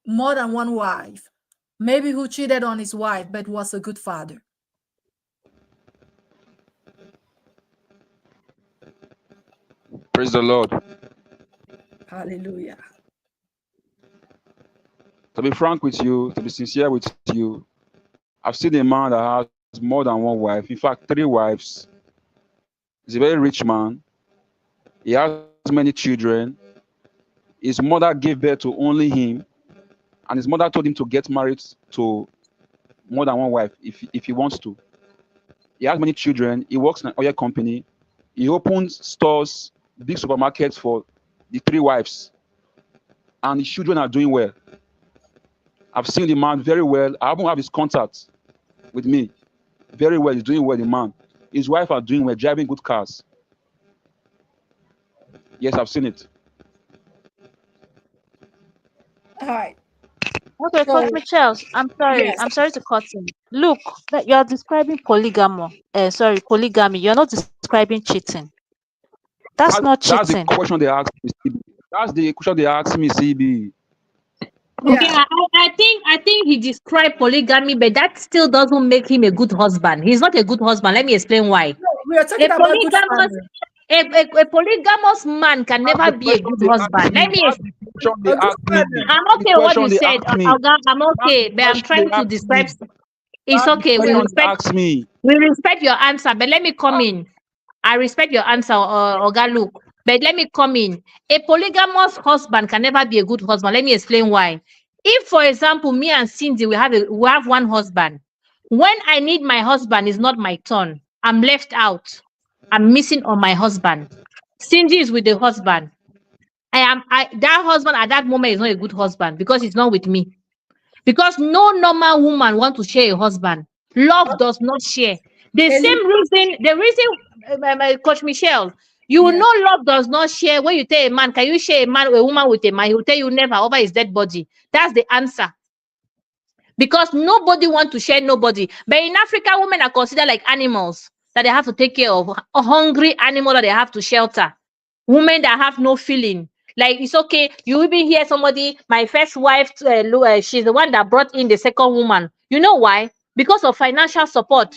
more than one wife, maybe who cheated on his wife, but was a good father? Praise the Lord. Hallelujah. To be frank with you, to be sincere with you, I've seen a man that has more than one wife, in fact, 3 wives. He's a very rich man. He has many children. His mother gave birth to only him, and his mother told him to get married to more than one wife if he wants to. He has many children. He works in an oil company. He opens stores, big supermarkets for the 3 wives, and his children are doing well. I've seen the man very well. I haven't have his contact with me. Very well, he's doing well, the man. His wife are doing well, driving good cars. Yes, I've seen it. All right. Okay, So, Coach Michelle, I'm sorry. yes. I'm sorry to cut in. Look, that you are describing polygamy. Polygamy. You're not describing cheating. That's not That's the cheating. question they asked me, CB. That's the question they asked me, CB. Okay, I think he described polygamy, but that still doesn't make him a good husband. He's not a good husband. Let me explain why. No, we are talking about good father. A polygamous man can never be a good husband. Let me. I'm okay with what you said, Oga. I'm okay, but I'm trying to describe. It's okay. We respect your answer, but let me come in. I respect your answer, Oga. Look, but let me come in. A polygamous husband can never be a good husband. Let me explain why. If, for example, me and Cindy, we have one husband. When I need my husband, it's not my turn. I'm left out. I'm missing on my husband. Cindy is with the husband. That husband at that moment is not a good husband because he's not with me. Because no normal woman wants to share a husband. Love does not share. The reason, Coach Michelle, you will know love does not share. When you tell a man, can you share a woman with a man? He will tell you never over his dead body. That's the answer. Because nobody wants to share nobody. But in Africa, women are considered like animals that they have to take care of. A hungry animal that they have to shelter. Women that have no feeling. Like, it's okay. You even hear somebody, my first wife, she's the one that brought in the second woman. You know why? Because of financial support.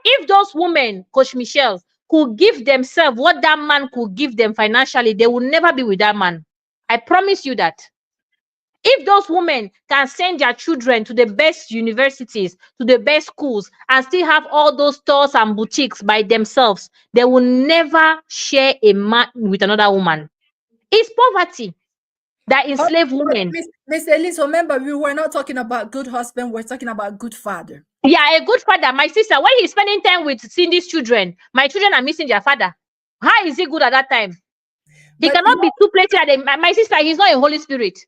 If those women, Coach Michelle, could give themselves what that man could give them financially, they will never be with that man. I promise you that. If those women can send their children to the best universities, to the best schools, and still have all those stores and boutiques by themselves, they will never share a man with another woman. It's poverty that enslaves women. Miss Elise, remember, we were not talking about good husband, we're talking about good father. Yeah, a good father. My sister, when he's spending time with Cindy's children, my children are missing their father. How is he good at that time? He cannot be 2 places. My sister, he's not a Holy Spirit.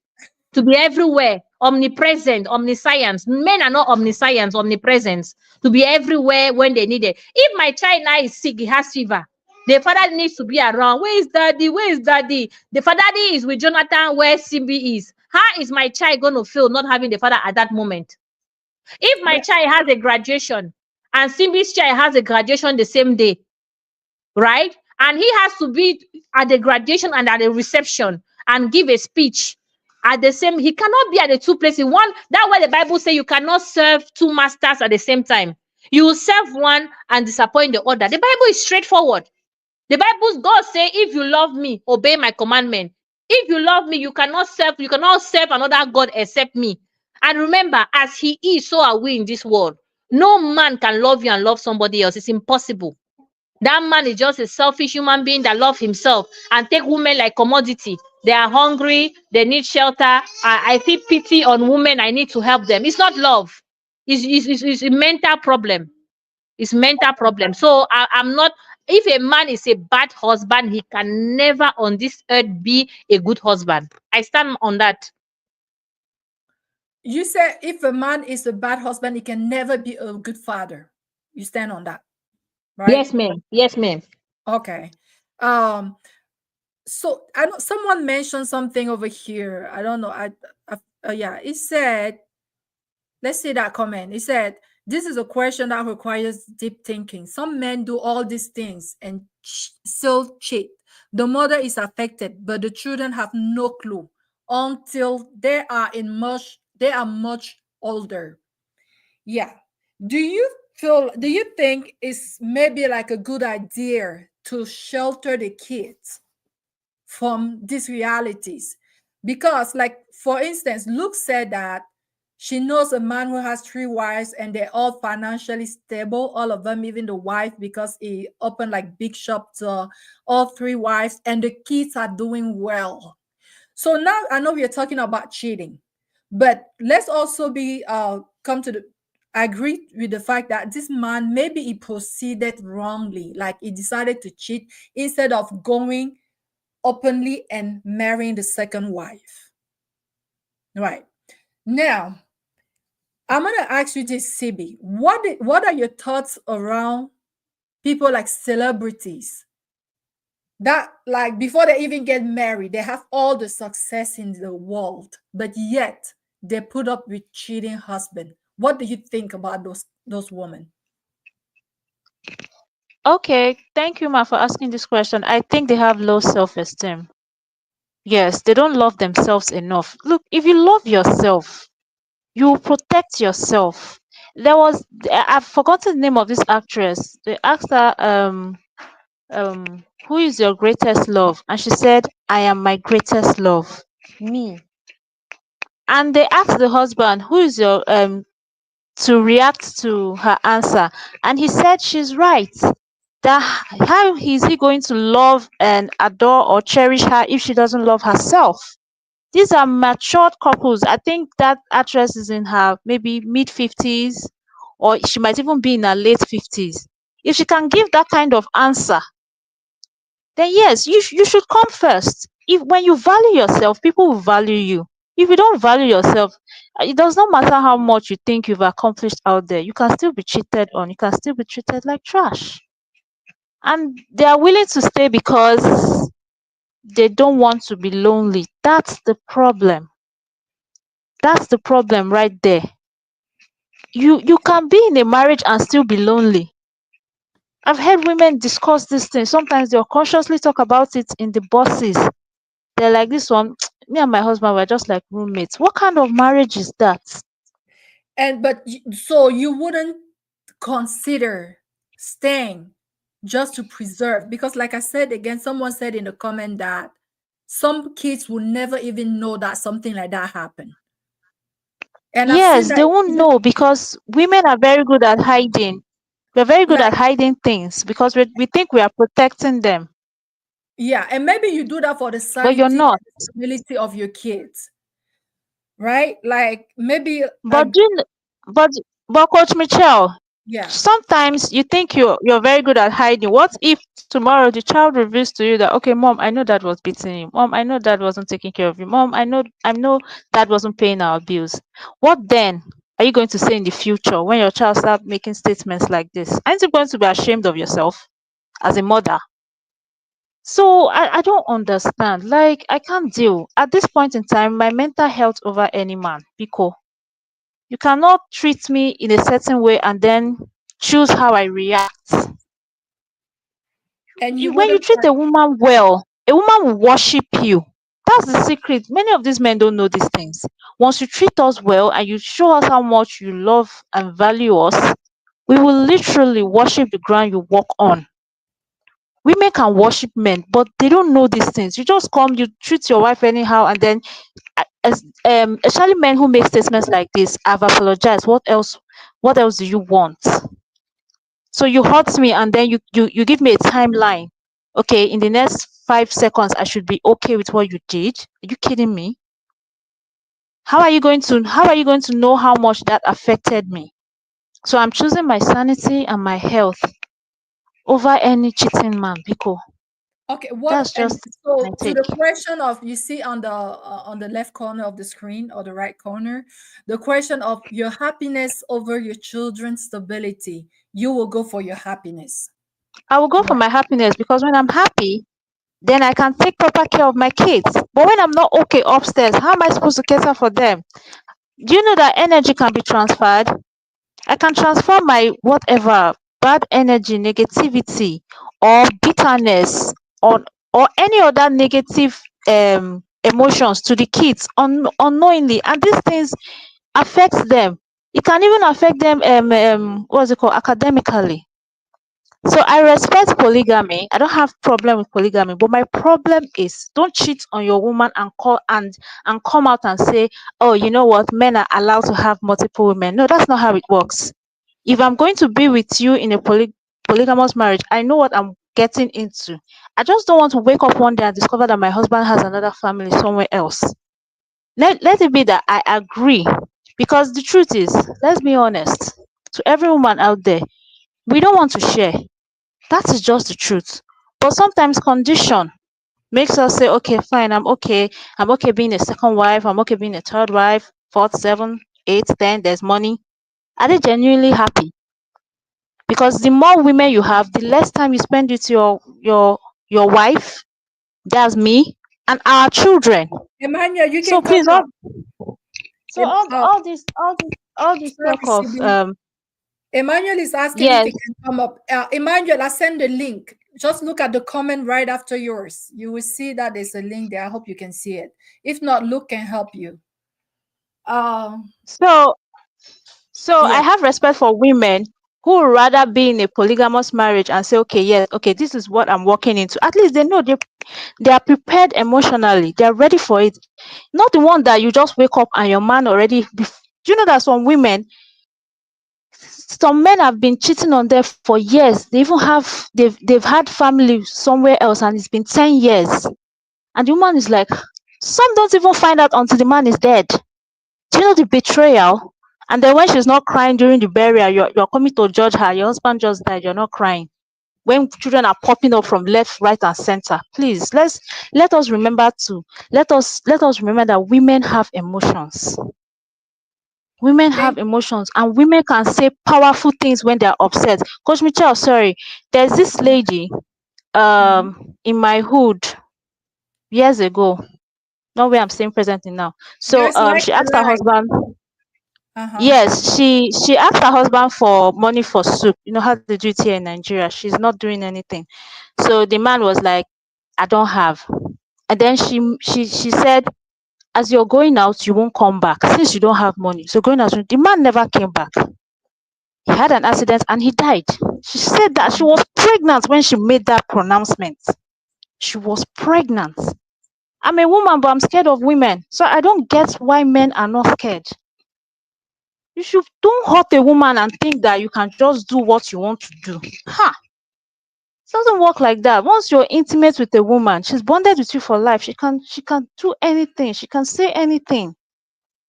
to be everywhere, omnipresent, omniscience. Men are not omniscience, omnipresence, to be everywhere when they need it. If my child now is sick, he has fever, the father needs to be around. Where is daddy? Where is daddy? The father is with Jonathan where Simbi is. How is my child going to feel not having the father at that moment? If my child has a graduation and Simbi's child has a graduation the same day, right? And he has to be at the graduation and at the reception and give a speech at the same. He cannot be at the two places. One, that's why the Bible says you cannot serve two masters at the same time. You will serve one and disappoint the other. The Bible is straightforward. The Bible, God say, if you love me, obey my commandment. If you love me, you cannot serve another God except me. And remember, as he is, so are we in this world. No man can love you and love somebody else. It's impossible. That man is just a selfish human being that loves himself and take women like commodity. They are hungry, they need shelter. I feel pity on women, I need to help them. It's not love. It's a mental problem. It's mental problem. So I'm not. If a man is a bad husband, he can never on this earth be a good husband. I stand on that. You said if a man is a bad husband, he can never be a good father. You stand on that, right? Yes, ma'am. Yes, ma'am. Okay. So I know someone mentioned something over here. I don't know. Yeah, it said, let's see that comment. It said, this is a question that requires deep thinking. Some men do all these things and still cheat. The mother is affected, but the children have no clue until they are much older. Yeah. Do you think it's maybe like a good idea to shelter the kids from these realities? Because, like, for instance, Luke said that she knows a man who has 3 wives and they're all financially stable, all of them, even the wife, because he opened like big shop to all 3 wives, and the kids are doing well. So now I know we are talking about cheating, but let's also be agree with the fact that this man, maybe he proceeded wrongly, like he decided to cheat instead of going openly and marrying the second wife. Right. Now, I'm going to ask you this, Sibi. What are your thoughts around people like celebrities that, like, before they even get married, they have all the success in the world, but yet they put up with cheating husband? What do you think about those women? Okay, thank you, Ma, for asking this question. I think they have low self-esteem. Yes, they don't love themselves enough. Look, if you love yourself, you protect yourself. I've forgotten the name of this actress. They asked her, who is your greatest love? And she said, I am my greatest love, me. And they asked the husband, who is your to react to her answer, and he said she's right. That how is he going to love and adore or cherish her if she doesn't love herself? These are matured couples. I think that actress is in her maybe mid 50s, or she might even be in her late 50s. If she can give that kind of answer, then yes, you should come first. If when you value yourself, people will value you. If you don't value yourself, it does not matter how much you think you've accomplished out there, you can still be cheated on, you can still be treated like trash. And they are willing to stay because they don't want to be lonely. That's the problem. That's the problem right there. You can be in a marriage and still be lonely. I've heard women discuss this thing. Sometimes they'll consciously talk about it in the buses. They're like, this one, me and my husband were just like roommates. What kind of marriage is that? So you wouldn't consider staying just to preserve? Because, like I said again, someone said in the comment that some kids will never even know that something like that happened. And yes, they won't know because women are very good at hiding. We're very good at hiding things because we think we are protecting them. Yeah, and maybe you do that for the sanity but you're not. and stability of your kids, right? Like maybe. But Coach Michelle, yeah, sometimes you think you're very good at hiding. What if Tomorrow the child reveals to you that, okay, mom, I know dad was beating you. Mom, I know dad wasn't taking care of you. Mom, I know dad wasn't paying our bills. What then are you going to say in the future when your child starts making statements like this? Aren't you going to be ashamed of yourself as a mother? So I don't understand. Like, I can't deal. At this point in time, my mental health over any man. Because you cannot treat me in a certain way and then choose how I react. And you When you wouldn't treat a woman well, a woman will worship you. That's the secret. Many of these men don't know these things. Once you treat us well and you show us how much you love and value us, we will literally worship the ground you walk on. Women can worship men, but they don't know these things. You just come, you treat your wife anyhow, and then especially men who make statements like this, I've apologized. What else? What else do you want? So you hurt me and then you give me a timeline. Okay, in the next 5 seconds, I should be okay with what you did. Are you kidding me? How are you going to know how much that affected me? So I'm choosing my sanity and my health over any cheating man, because Okay, that's what and just my so to take. the question of, you see on the left corner of the screen or the right corner, the question of your happiness over your children's stability, you will go for your happiness. I will go for Right. my happiness, because when I'm happy, then I can take proper care of my kids. But when I'm not okay upstairs, how am I supposed to cater for them? Do you know that energy can be transferred? I can transfer my whatever bad energy, negativity, or bitterness, or any other negative emotions to the kids unknowingly, and these things affect them. It can even affect them what's it called, academically. So I respect polygamy. I don't have problem with polygamy, but my problem is, don't cheat on your woman and come out and say, oh, you know what, men are allowed to have multiple women. No, that's not how it works. If I'm going to be with you in a polygamous marriage, I know what I'm getting into. I just don't want to wake up one day and discover that my husband has another family somewhere else. Let it be that I agree. Because the truth is, let's be honest, to every woman out there, we don't want to share. That is just the truth. But sometimes condition makes us say, okay, fine, I'm okay. I'm okay being a second wife. I'm okay being a third wife, fourth, seventh, eighth, ten. There's money. Are they genuinely happy? Because the more women you have, the less time you spend with your wife. That's me and our children. Emmanuel, you So can come please, up. all this Sorry, talk of Sibyl. Emmanuel is asking if yes. he can come up. Emmanuel, I send the link. Just look at the comment right after yours. You will see that there's a link there. I hope you can see it. If not, Luke can help you. So I Yeah. have respect for women who would rather be in a polygamous marriage and say, okay, yes, okay, this is what I'm walking into. At least they know they are prepared emotionally. They are ready for it. Not the one that you just wake up and your man already. Do you know that some men have been cheating on them for years? They even they've had family somewhere else, and it's been 10 years. And the woman is like, some don't even find out until the man is dead. Do you know the betrayal? And then when she's not crying during the burial, you're coming to judge her. Your husband just died, you're not crying. When children are popping up from left, right, and center, please let us remember that women have emotions. Women have emotions, and women can say powerful things when they're upset. Coach Michelle, sorry, there's this lady in my hood years ago, not where I'm staying presently now. So Just like she the asked her light. husband. Uh-huh. Yes, she asked her husband for money for soup. You know how they do it here in Nigeria. She's not doing anything. So the man was like, I don't have. And then she said, as you're going out, you won't come back since you don't have money. So going out, the man never came back. He had an accident and he died. She said that she was pregnant when she made that pronouncement. She was pregnant. I'm a woman, but I'm scared of women. So I don't get why men are not scared. You should don't hurt a woman and think that you can just do what you want to do. Ha! It doesn't work like that. Once you're intimate with a woman, she's bonded with you for life. She can do anything. She can say anything.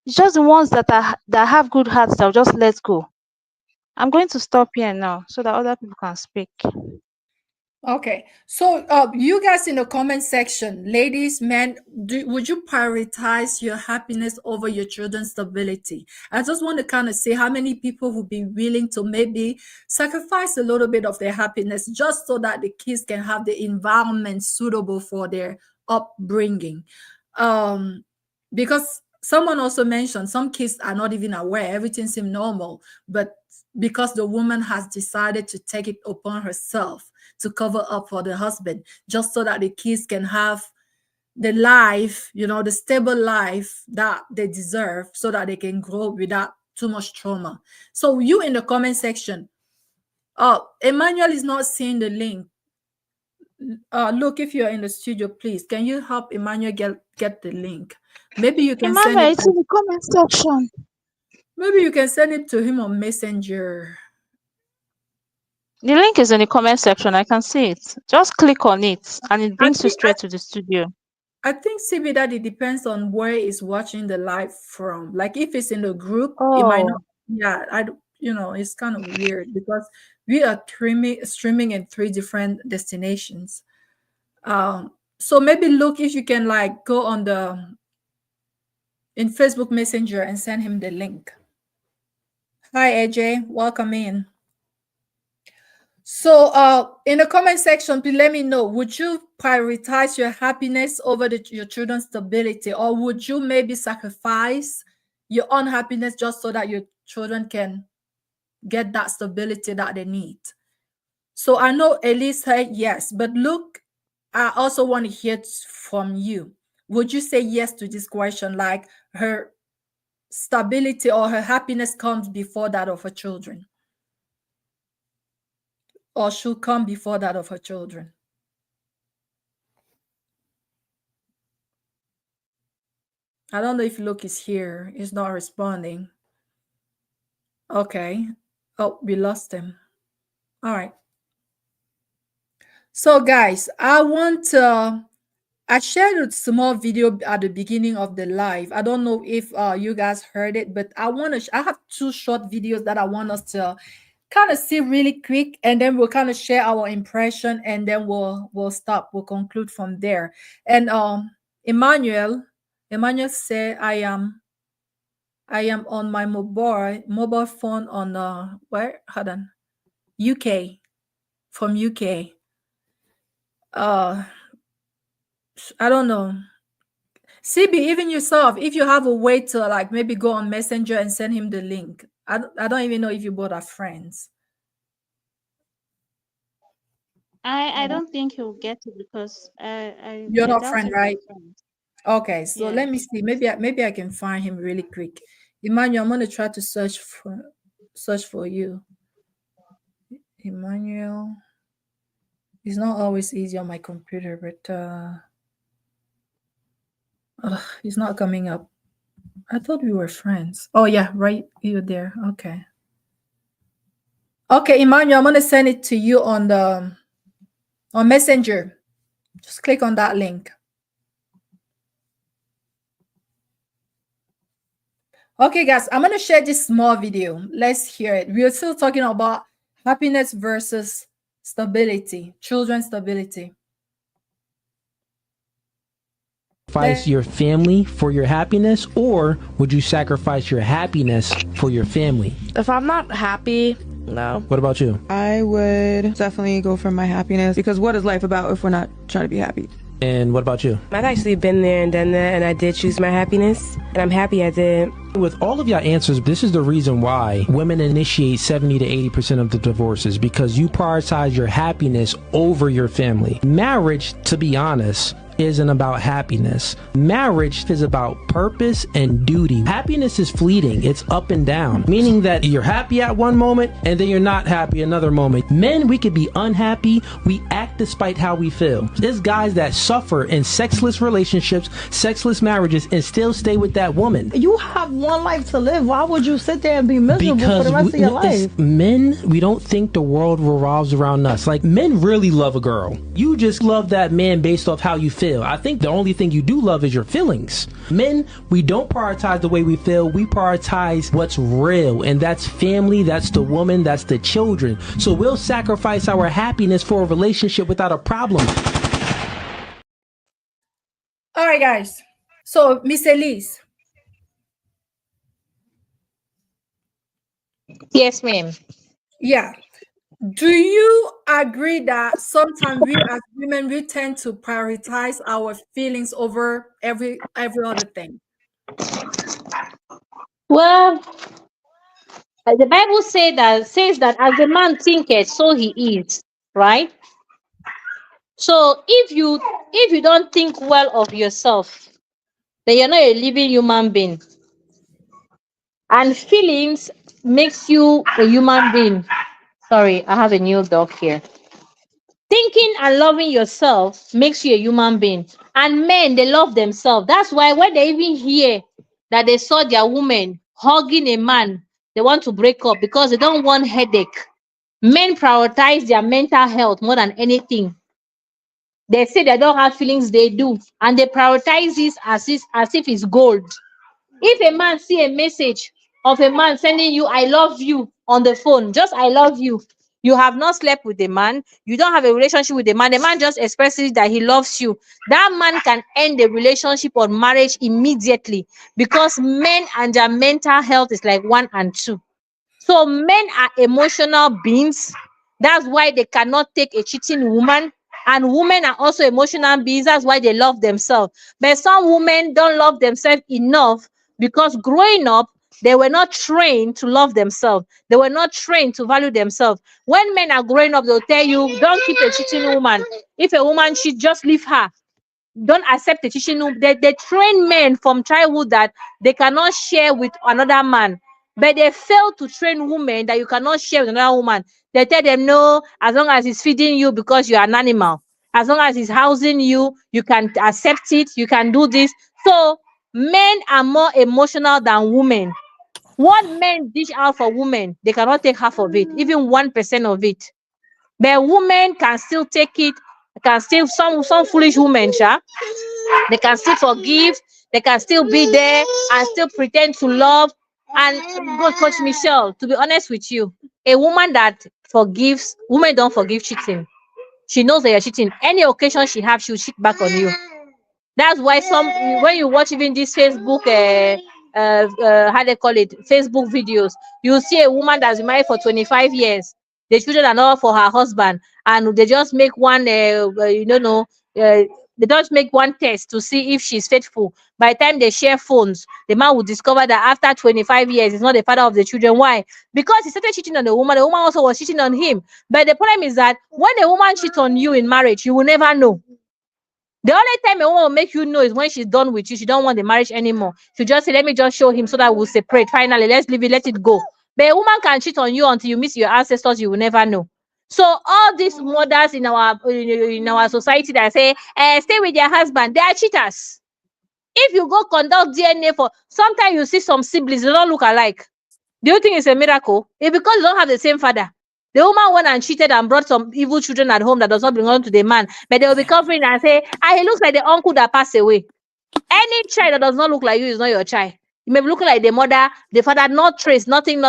It's just the ones that have good hearts that will just let go. I'm going to stop here now so that other people can speak. Okay, so you guys in the comment section, ladies, men, would you prioritize your happiness over your children's stability? I just want to kind of see how many people would be willing to maybe sacrifice a little bit of their happiness just so that the kids can have the environment suitable for their upbringing. Because someone also mentioned some kids are not even aware, everything seems normal, but because the woman has decided to take it upon herself to cover up for the husband, just so that the kids can have the life, the stable life that they deserve, so that they can grow without too much trauma. So you in the comment section, Emmanuel is not seeing the link. Look, if you're in the studio, please, can you help Emmanuel get the link? Maybe you can send Emmanuel, it. it's in the comment section. Maybe you can send it to him on Messenger. The link is in the comment section. I can see it. Just click on it and it brings you straight to the studio. I think CB that it depends on where it's watching the live from. Like if it's in the group, it might not. Yeah, it's kind of weird because we are streaming in 3 different destinations. So maybe look if you can like go on in Facebook Messenger and send him the link. Hi AJ, welcome in. So in the comment section, please let me know, would you prioritize your happiness over your children's stability, or would you maybe sacrifice your own happiness just so that your children can get that stability that they need? So I know Elise said yes, but look, I also want to hear from you. Would you say yes to this question, like her stability or her happiness comes before that of her children? Or should come before that of her children? I don't know if Luke is here. He's not responding. Okay. Oh, we lost him. All right. So guys, I shared a small video at the beginning of the live. I don't know if you guys heard it, but I have 2 short videos that I want us to kind of see really quick, and then we'll kind of share our impression, and then we'll stop. We'll conclude from there. And Emmanuel said, I am on my mobile phone on where? Hold on. UK. From UK. I don't know. CB, even yourself, if you have a way to like maybe go on Messenger and send him the link. I don't even know if you both are friends. I don't think he'll get it because You're not friend, right? Okay, so let me see. Maybe I can find him really quick. Emmanuel, I'm gonna try to search for you. Emmanuel. It's not always easy on my computer, but it's not coming up. I thought we were friends. Oh yeah, right, you're there. Okay. Okay, Emmanuel, I'm gonna send it to you on Messenger. Just click on that link. Okay, guys, I'm gonna share this small video. Let's hear it. We are still talking about happiness versus stability, children's stability. Sacrifice your family for your happiness, or would you sacrifice your happiness for your family? If I'm not happy, no. What about you? I would definitely go for my happiness, because what is life about if we're not trying to be happy? And what about you? I've actually been there and done that, and I did choose my happiness, and I'm happy I did. With all of your answers, this is the reason why women initiate 70 to 80% of the divorces, because you prioritize your happiness over your family. Marriage, to be honest, isn't about happiness. Marriage is about purpose and duty. Happiness is fleeting. It's up and down, meaning that you're happy at one moment and then you're not happy another moment. Men, we could be unhappy. We act despite how we feel. There's guys that suffer in sexless relationships, sexless marriages, and still stay with that woman. You have one life to live. Why would you sit there and be miserable for the rest of your life? Men, we don't think the world revolves around us. Like, men really love a girl. You just love that man based off how you feel feel. I think the only thing you do love is your feelings. Men, we don't prioritize the way we feel. We prioritize what's real, and that's family, that's the woman, that's the children. So we'll sacrifice our happiness for a relationship without a problem. All right, guys. So, Miss Elise. Yes, ma'am. Yeah. Do you agree that sometimes we as women, we tend to prioritize our feelings over every other thing? Well, the Bible says that as a man thinketh, so he is, right? So if you don't think well of yourself, then you're not a living human being. And feelings makes you a human being. Sorry, I have a new dog here. Thinking and loving yourself makes you a human being. And men, they love themselves. That's why when they even hear that they saw their woman hugging a man, they want to break up because they don't want headache. Men prioritize their mental health more than anything. They say they don't have feelings, they do. And they prioritize this as if it's gold. If a man see a message of a man sending you "I love you" on the phone, just "I love you," you have not slept with the man, you don't have a relationship with the man just expresses that he loves you, that man can end the relationship or marriage immediately, because men and their mental health is like 1 and 2. So men are emotional beings. That's why they cannot take a cheating woman. And women are also emotional beings. That's why they love themselves. But some women don't love themselves enough because growing up, they were not trained to love themselves. They were not trained to value themselves. When men are growing up, they'll tell you, don't keep a cheating woman. If a woman cheats, just leave her. Don't accept the cheating woman. They train men from childhood that they cannot share with another man. But they fail to train women that you cannot share with another woman. They tell them, no, as long as he's feeding you because you are an animal, as long as he's housing you, you can accept it, you can do this. So men are more emotional than women. What men dish out for women, they cannot take half of it, even 1% of it. But women can still take it, can still, some foolish women, they can still forgive, they can still be there and still pretend to love. And God, Coach Michelle, to be honest with you, a woman that forgives, women don't forgive cheating. She knows that you're cheating. Any occasion she has, she'll cheat back on you. That's why when you watch even this Facebook, how they call it, Facebook videos, you see a woman that's been married for 25 years. The children are not for her husband, and they just make one, they just make one test to see if she's faithful. By the time they share phones, the man will discover that after 25 years, he's not the father of the children. Why? Because he started cheating on the woman also was cheating on him. But the problem is that when a woman cheats on you in marriage, you will never know. The only time a woman will make you know is when she's done with you. She don't want the marriage anymore. She just say, let me just show him so that we'll separate. Finally, let's leave it, let it go. But a woman can cheat on you until you miss your ancestors. You will never know. So all these mothers in our society that say, stay with your husband, they are cheaters. If you go conduct DNA for, sometimes you see some siblings, they don't look alike. Do you think it's a miracle? It's because they don't have the same father. The woman went and cheated and brought some evil children at home that does not belong to the man. But they will be covering and say, he looks like the uncle that passed away. Any child that does not look like you is not your child. You may be looking like the mother, the father, not trace, nothing.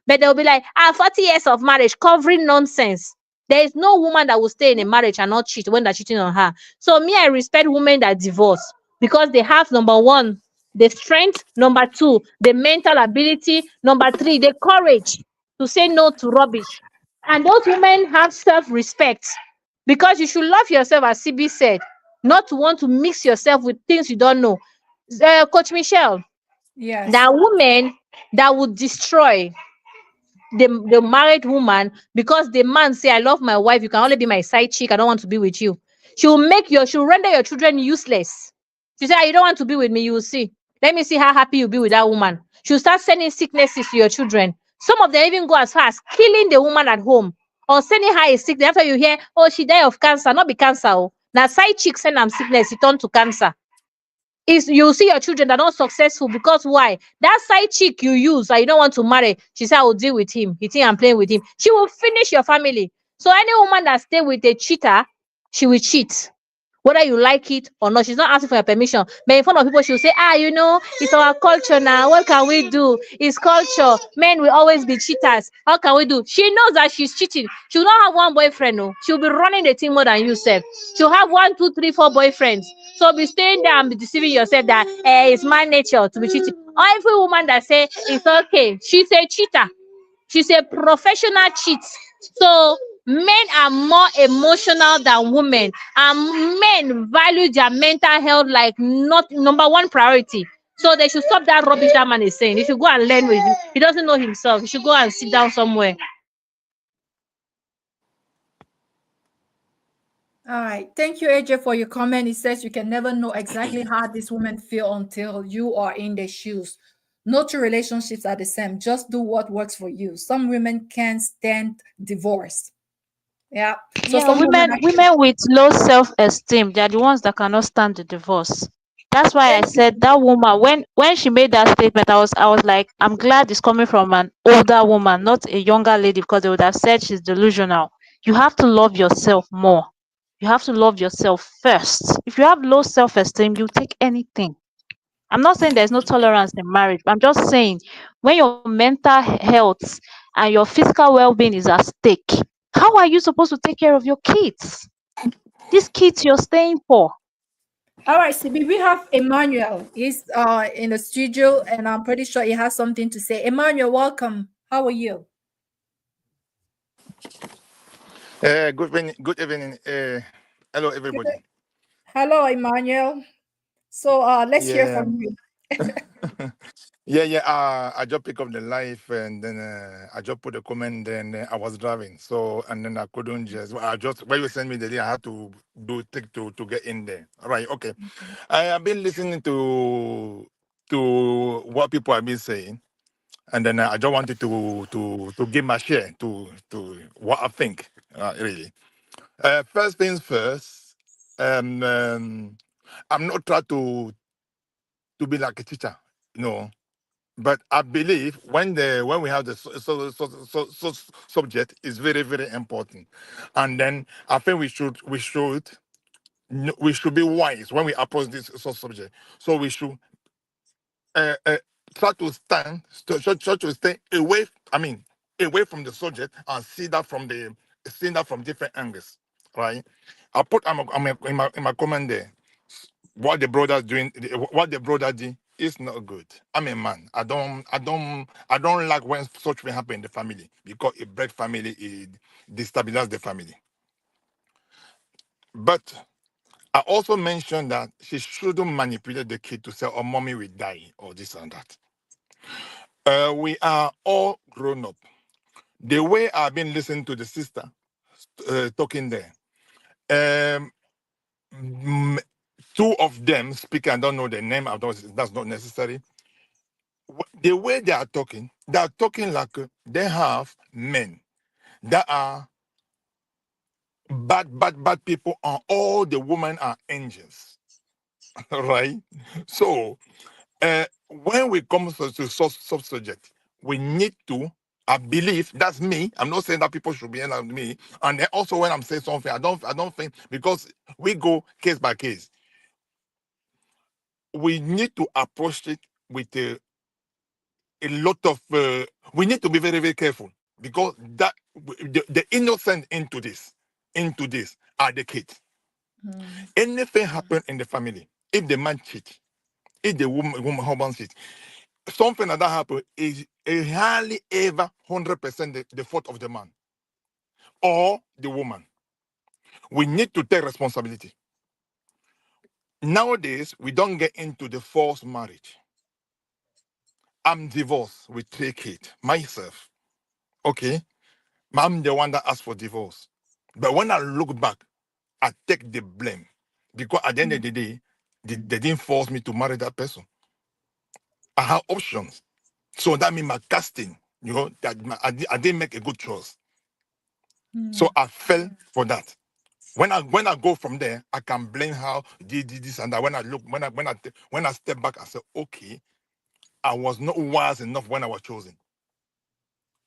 But they'll be like, 40 years of marriage, covering nonsense. There is no woman that will stay in a marriage and not cheat when they're cheating on her. So me, I respect women that divorce because they have, number one, the strength, number two, the mental ability, number three, the courage to say no to rubbish. And those women have self-respect because you should love yourself, as CB said, not to want to mix yourself with things you don't know. Coach Michelle, yes, there are women that would destroy the married woman because the man say, I love my wife, you can only be my side chick, I don't want to be with you. She'll render your children useless. She say, you don't want to be with me, you will see. Let me see how happy you'll be with that woman. She'll start sending sicknesses to your children. Some of them even go as far as killing the woman at home or sending her a sickness. After you hear, she died of cancer, not be cancer. Now side chick send them sickness, it turn to cancer. You see your children that are not successful because why? That side chick you use that you don't want to marry, she said, I will deal with him. He think I'm playing with him. She will finish your family. So any woman that stay with a cheater, she will cheat. whether you like it or not. She's not asking for your permission. But in front of people, she'll say, it's our culture now. What can we do? It's culture. Men will always be cheaters. How can we do? She knows that she's cheating. She'll not have one boyfriend, no. She'll be running the thing more than you, Sef. She'll have 1, 2, 3, 4 boyfriends. So be staying there and be deceiving yourself that it's my nature to be cheating. Or every woman that say it's okay, she's a cheater. She's a professional cheat. So men are more emotional than women, and men value their mental health like not number one priority. So they should stop that rubbish that man is saying. He should go and learn with you. He doesn't know himself. He should go and sit down somewhere. All right. Thank you, AJ, for your comment. It says you can never know exactly how this woman feel until you are in their shoes. No two relationships are the same. Just do what works for you. Some women can't stand divorce. Yeah. So Yeah, some women women with low self-esteem, they're the ones that cannot stand the divorce. That's why I said that woman, when she made that statement, I was like, I'm glad it's coming from an older woman, not a younger lady, because they would have said she's delusional. You have to love yourself more. You have to love yourself first. If you have low self-esteem, you take anything. I'm not saying there's no tolerance in marriage, but I'm just saying when your mental health and your physical well-being is at stake, how are you supposed to take care of your kids? These kids you're staying for. All right, CB, we have Emmanuel. He's in the studio, and I'm pretty sure he has something to say. Emmanuel, welcome. How are you? Good evening. Hello, everybody. Hello, Emmanuel. So let's hear Yeah, from you. yeah. I just pick up the life, and then I just put a comment. Then I was driving, so and then I couldn't just. I just when you send me the link, I had to take to get in there. All right, okay. I have been listening to what people have been saying, and then I just wanted to give my share to what I think. Really, first things first. I'm not trying to be like a teacher, you know. But I believe when we have the subject is very very important, and then I think we should be wise when we approach this subject. So we should try to try to stay away. I mean, away from the subject and see that from different angles, right? I put in my comment there. What the brother's doing, what the brother did is not good. I'm a man. I don't like when such thing happen in the family because it breaks family, it destabilizes the family. But I also mentioned that she shouldn't manipulate the kid to say, "Oh, mommy will die," or this and that. We are all grown up. The way I've been listening to the sister talking there, um, two of them speaking. I don't know the name. That's not necessary. The way they are talking like they have men that are bad people, and all the women are angels, right? So when we come to subject, we need to. I believe that's me. I'm not saying that people should be like me. And then also when I'm saying something, I don't think because we go case by case. We need to approach it with a lot of we need to be very very careful because that the innocent into this are the kids. Anything happen in the family, if the man cheat, if the woman husband cheat, something like that happen is a hardly ever 100% the fault of the man or the woman. We need to take responsibility. Nowadays we don't get into the forced marriage. I'm divorced with 3 kids myself, okay. I'm the one that asked for divorce. But when I look back, I take the blame. Because at the end of the day, they didn't force me to marry that person. I have options. So that means my casting, that I didn't make a good choice. So I fell for that. When I go from there, I can blame how did this and that. When I step back, I say, okay, I was not wise enough when I was chosen.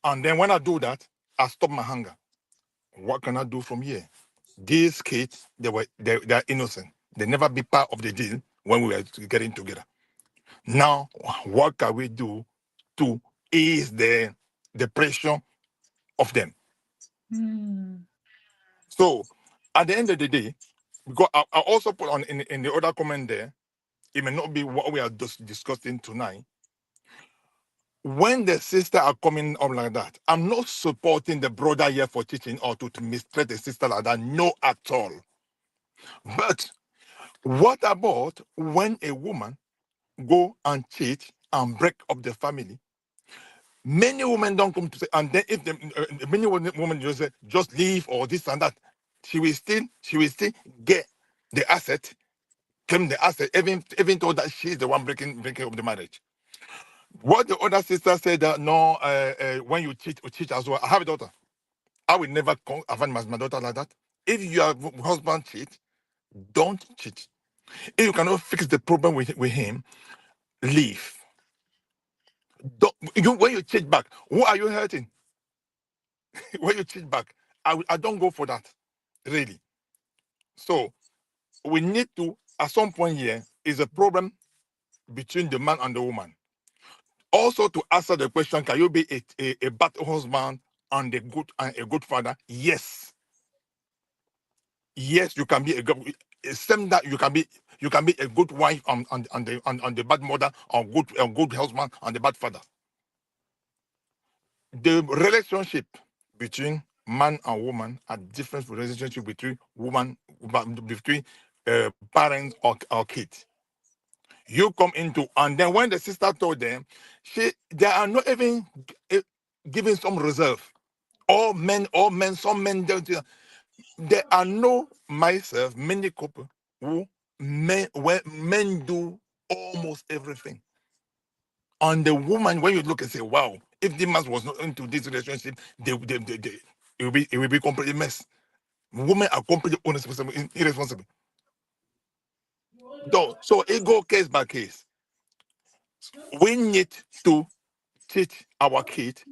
And then when I do that, I stop my hunger. What can I do from here? these kids, they're innocent. They never be part of the deal when we were getting together. Now, what can we do to ease the pressure of them? So, at the end of the day, because I also put on in the other comment there, it may not be what we are just discussing tonight. When the sister are coming up like that, I'm not supporting the brother here for teaching or to mistreat the sister like that. No, at all. But what about when a woman go and cheat and break up the family? Many women don't come to say, and then if many women just say, just leave or this and that, she will still get the asset, claim the asset, even though that she's the one breaking up the marriage. What the other sister said that no, when you cheat as well. I have a daughter. I will never avenge my daughter like that. If your husband cheat, don't cheat. If you cannot fix the problem with him, leave. When you cheat back, who are you hurting? When you cheat back, I don't go for that, really. So we need to, at some point here, is a problem between the man and the woman. Also, to answer the question, can you be a bad husband and a good father? Yes. Yes, you can be a good. Same that you can be a good wife and the bad mother, or a good husband and the bad father. The relationship between man and woman are different from relationship between parents or kids. You come into, and then when the sister told them, they are not even giving some reserve. All men, some men don't. There are no myself, many couple where men do almost everything. And the woman, when you look and say, wow, if the man was not into this relationship, it will be completely mess. Women are completely irresponsible. So it go case by case. We need to teach our kids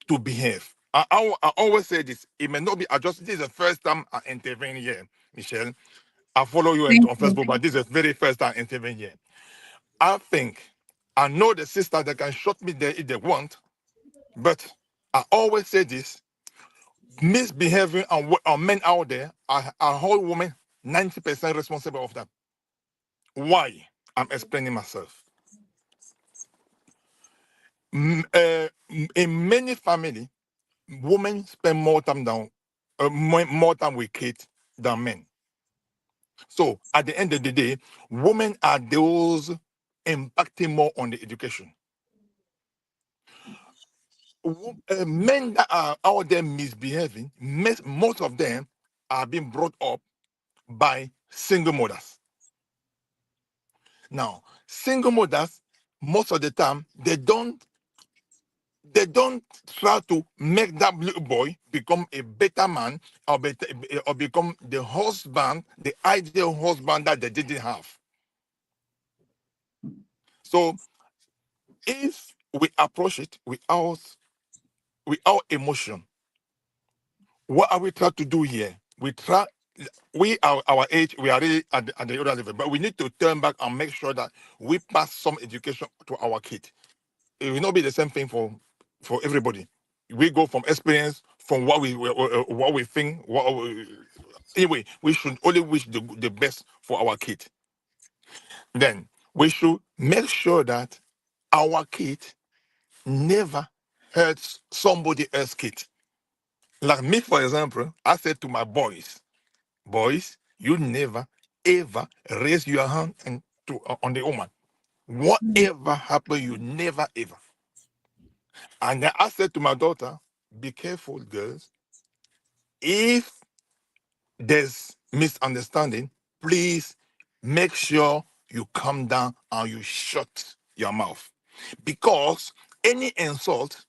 to behave. I always say this. It may not be adjusted. This is the first time I intervene here, Michelle. I follow you on Facebook, but this is the very first time I intervene here. I know the sisters that can shut me there if they want, but I always say this: misbehaving and men out there are whole women 90% responsible of that. Why? I'm explaining myself. In many families, women spend more time with kids than men. So at the end of the day, women are those impacting more on the education. Men that are out there misbehaving, most of them are being brought up by single mothers. Now, single mothers, most of the time, they don't try to make that little boy become a better man or become the husband, the ideal husband that they didn't have. So if we approach it without emotion, what are we trying to do here? We are our age, we are really at the other level, but we need to turn back and make sure that we pass some education to our kids. It will not be the same thing for everybody. We go from experience, from what we think. Anyway, we should only wish the best for our kid. Then we should make sure that our kid never hurts somebody else's kid. Like me, for example, I said to my boys, you never ever raise your hand on the woman. Whatever happens, you never ever. And then I said to my daughter, be careful, girls. If there's misunderstanding, please make sure you calm down and you shut your mouth. Because any insult,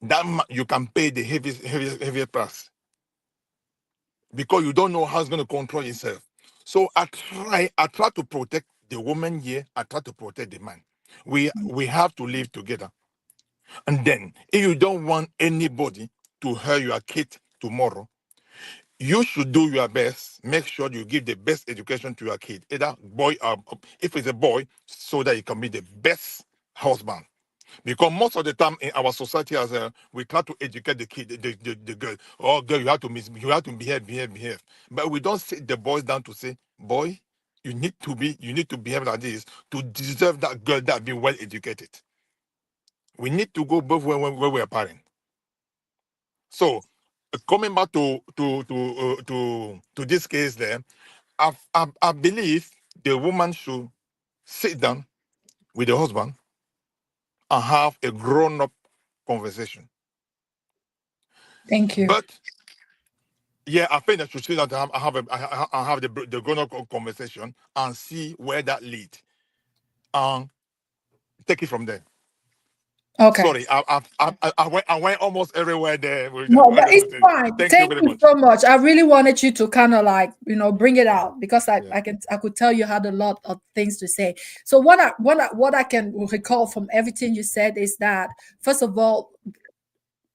that you can pay the heaviest price. Because you don't know how it's going to control yourself. So I try to protect the woman here. I try to protect the man. We have to live together. And then, if you don't want anybody to hurt your kid tomorrow, you should do your best. Make sure you give the best education to your kid, either boy or if it's a boy, so that he can be the best husband. Because most of the time in our society, as we try to educate the kid, the girl, oh girl, you have to behave. But we don't sit the boys down to say, boy, you need to behave like this to deserve that girl that be well educated. We need to go both when we are parents. So coming back to this case there, I believe the woman should sit down with the husband and have a grown-up conversation. Thank you. But yeah, I think that should sit down and have the grown-up conversation and see where that leads, and take it from there. Okay. Sorry, I went almost everywhere there. No, but it's fine. Thank Thank you very you much. so much. I really wanted you to kind of like, bring it out, because I could tell you had a lot of things to say. So what I can recall from everything you said is that, first of all,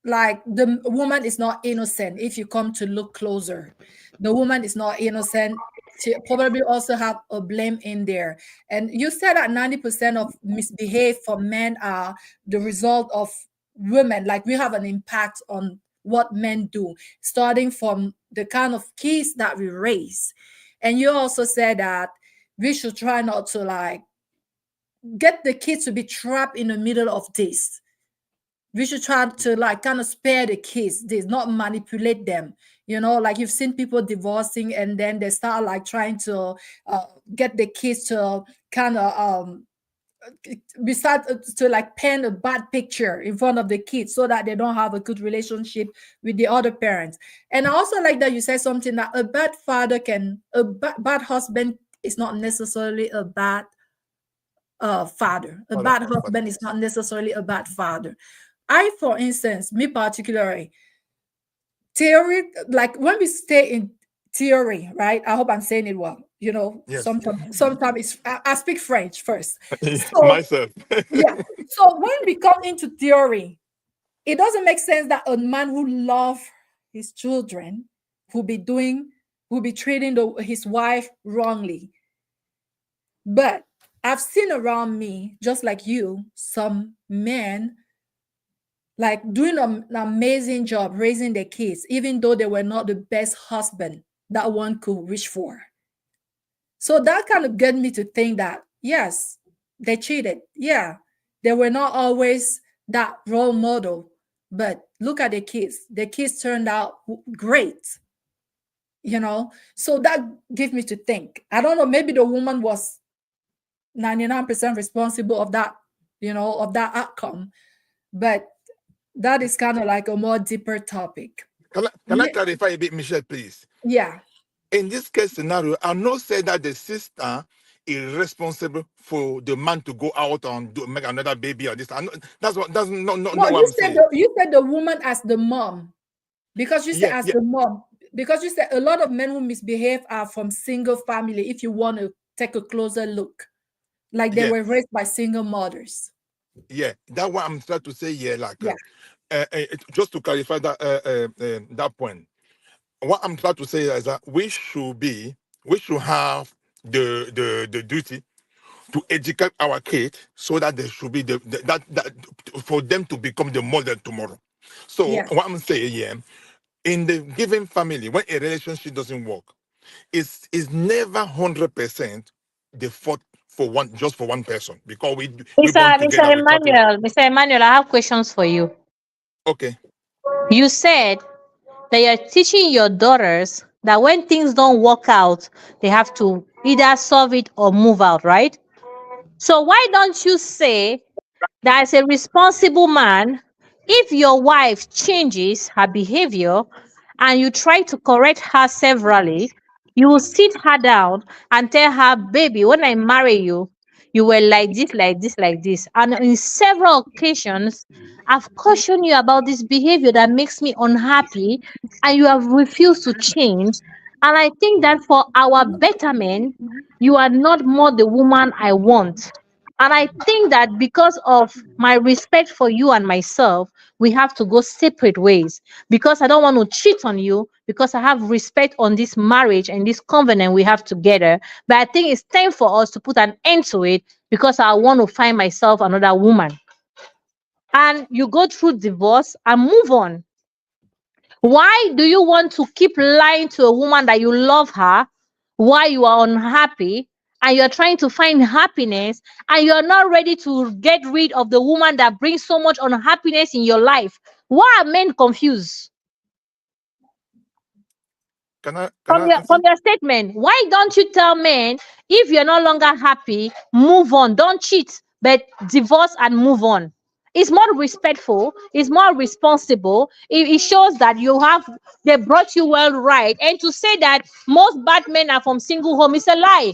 like, the woman is not innocent. If you come to look closer, the woman is not innocent. She probably also have a blame in there. And you said that 90% of misbehave for men are the result of women. Like, we have an impact on what men do, starting from the kind of kids that we raise. And you also said that we should try not to, like, get the kids to be trapped in the middle of this. We should try to, like, kind of spare the kids, this, not manipulate them. Like, you've seen people divorcing and then they start, like, trying to get the kids to kind of to, like, paint a bad picture in front of the kids so that they don't have a good relationship with the other parents. And I also like that you said something, that a bad bad husband is not necessarily a bad father. A bad husband is not necessarily a bad father. For instance, me particularly, theory, like, when we stay in theory, right? I hope I'm saying it well. Yes. Sometimes I speak French first. So, myself. yeah. So when we come into theory, it doesn't make sense that a man who loves his children will be treating his wife wrongly. But I've seen around me, just like you, some men, like, doing an amazing job raising their kids, even though they were not the best husband that one could wish for. So that kind of get me to think that, yes, they cheated. Yeah, they were not always that role model, but look at the kids. The kids turned out great. So that gives me to think. I don't know, maybe the woman was 99% responsible of that, of that outcome, but that is kind of like a more deeper topic. Can I clarify a bit, Michelle, please? Yeah. In this case scenario, I'm not saying that the sister is responsible for the man to go out and make another baby or this. That's what I'm saying. You said the woman as the mom, because you said the mom, because you said a lot of men who misbehave are from single family. If you want to take a closer look, like they were raised by single mothers. Yeah, that's what I'm trying to say here. Like, just to clarify that point, what I'm trying to say is that we should have the duty to educate our kids so that they should be that for them to become the model tomorrow. So what I'm saying here, in the given family, when a relationship doesn't work, it's never 100% the fault for one person, because we born together. Mr. Emmanuel, I have questions for you. Okay. You said that you're teaching your daughters that when things don't work out, they have to either solve it or move out, right? So why don't you say that as a responsible man, if your wife changes her behavior and you try to correct her severally, you will sit her down and tell her, baby, when I marry you, you were like this, like this, like this. And in several occasions, I've cautioned you about this behavior that makes me unhappy, and you have refused to change. And I think that for our betterment, you are not more the woman I want. And I think that because of my respect for you and myself, we have to go separate ways, because I don't want to cheat on you, because I have respect on this marriage and this covenant we have together. But I think it's time for us to put an end to it, because I want to find myself another woman. And you go through divorce and move on. Why do you want to keep lying to a woman that you love her while you are unhappy and you're trying to find happiness, and you're not ready to get rid of the woman that brings so much unhappiness in your life? Why are men confused? Can I From answer? your statement, why don't you tell men, if you're no longer happy, move on, don't cheat, but divorce and move on? It's more respectful, it's more responsible. It shows that they brought you well right. And to say that most bad men are from single home is a lie.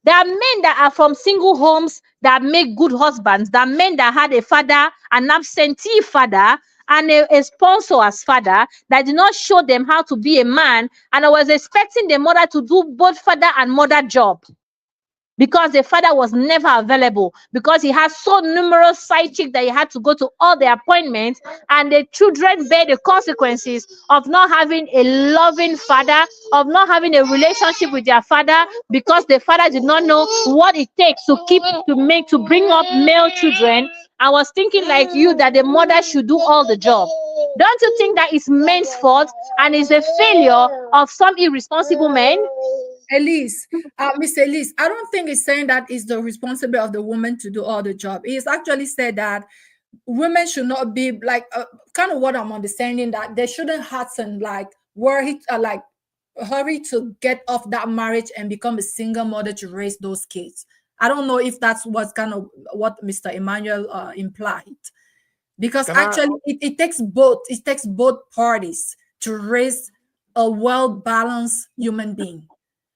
There are men that are from single homes that make good husbands. There are men that had a father, an absentee father, and a sponsor as father, that did not show them how to be a man. And I was expecting the mother to do both father and mother job, because the father was never available, because he had so numerous side chicks that he had to go to all the appointments, and the children bear the consequences of not having a loving father, of not having a relationship with their father, because the father did not know what it takes to bring up male children. I was thinking like you, that the mother should do all the job. Don't you think that it's men's fault and is a failure of some irresponsible men? Elise, Miss Elise, I don't think it's saying that it's the responsibility of the woman to do all the job. It's actually said that women should not be like, kind of what I'm understanding, that they shouldn't hasten, like worry, like hurry to get off that marriage and become a single mother to raise those kids. I don't know if that's what's kind of what Mr. Emmanuel implied, because Can I? actually it takes both parties to raise a well-balanced human being.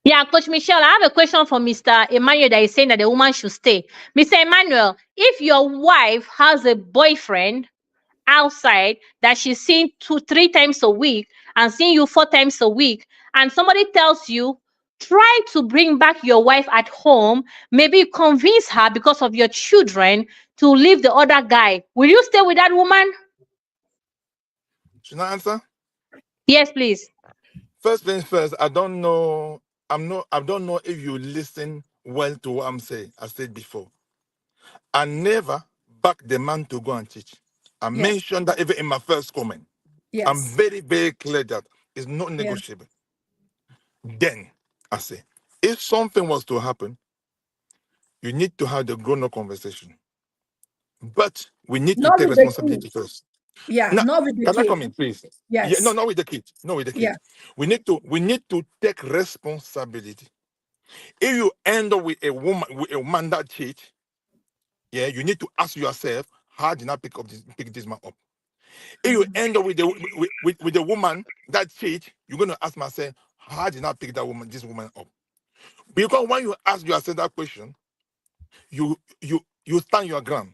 Yeah, Coach Michelle, I have a question for Mr. Emmanuel that is saying that the woman should stay. Mr. Emmanuel, if your wife has a boyfriend outside that she's seeing 2-3 times a week and seeing you 4 times a week, and somebody tells you, try to bring back your wife at home, maybe convince her because of your children to leave the other guy, will you stay with that woman? Should I answer? Yes, please. First things first, I don't know. I don't know if you listen well to what I'm saying. I said before. I never back the man to go and teach. I Yes. mentioned that even in my first comment. I'm Yes. very, very clear that it's not Yes. negotiable. Then I say, if something was to happen, you need to have the grown-up conversation. But we need to Not take with the responsibility kids. first. Yeah, Now, not with the can I kid. come in, please? Yeah, no, Yes. not with the kids. Not with the Yeah. kids. We need to take responsibility. If you end up with a man that cheats, yeah, you need to ask yourself, how did I pick this man up? If you end up with the woman that cheats, you're gonna ask myself, how did I pick this woman up? Because when you ask yourself that question, you stand your ground.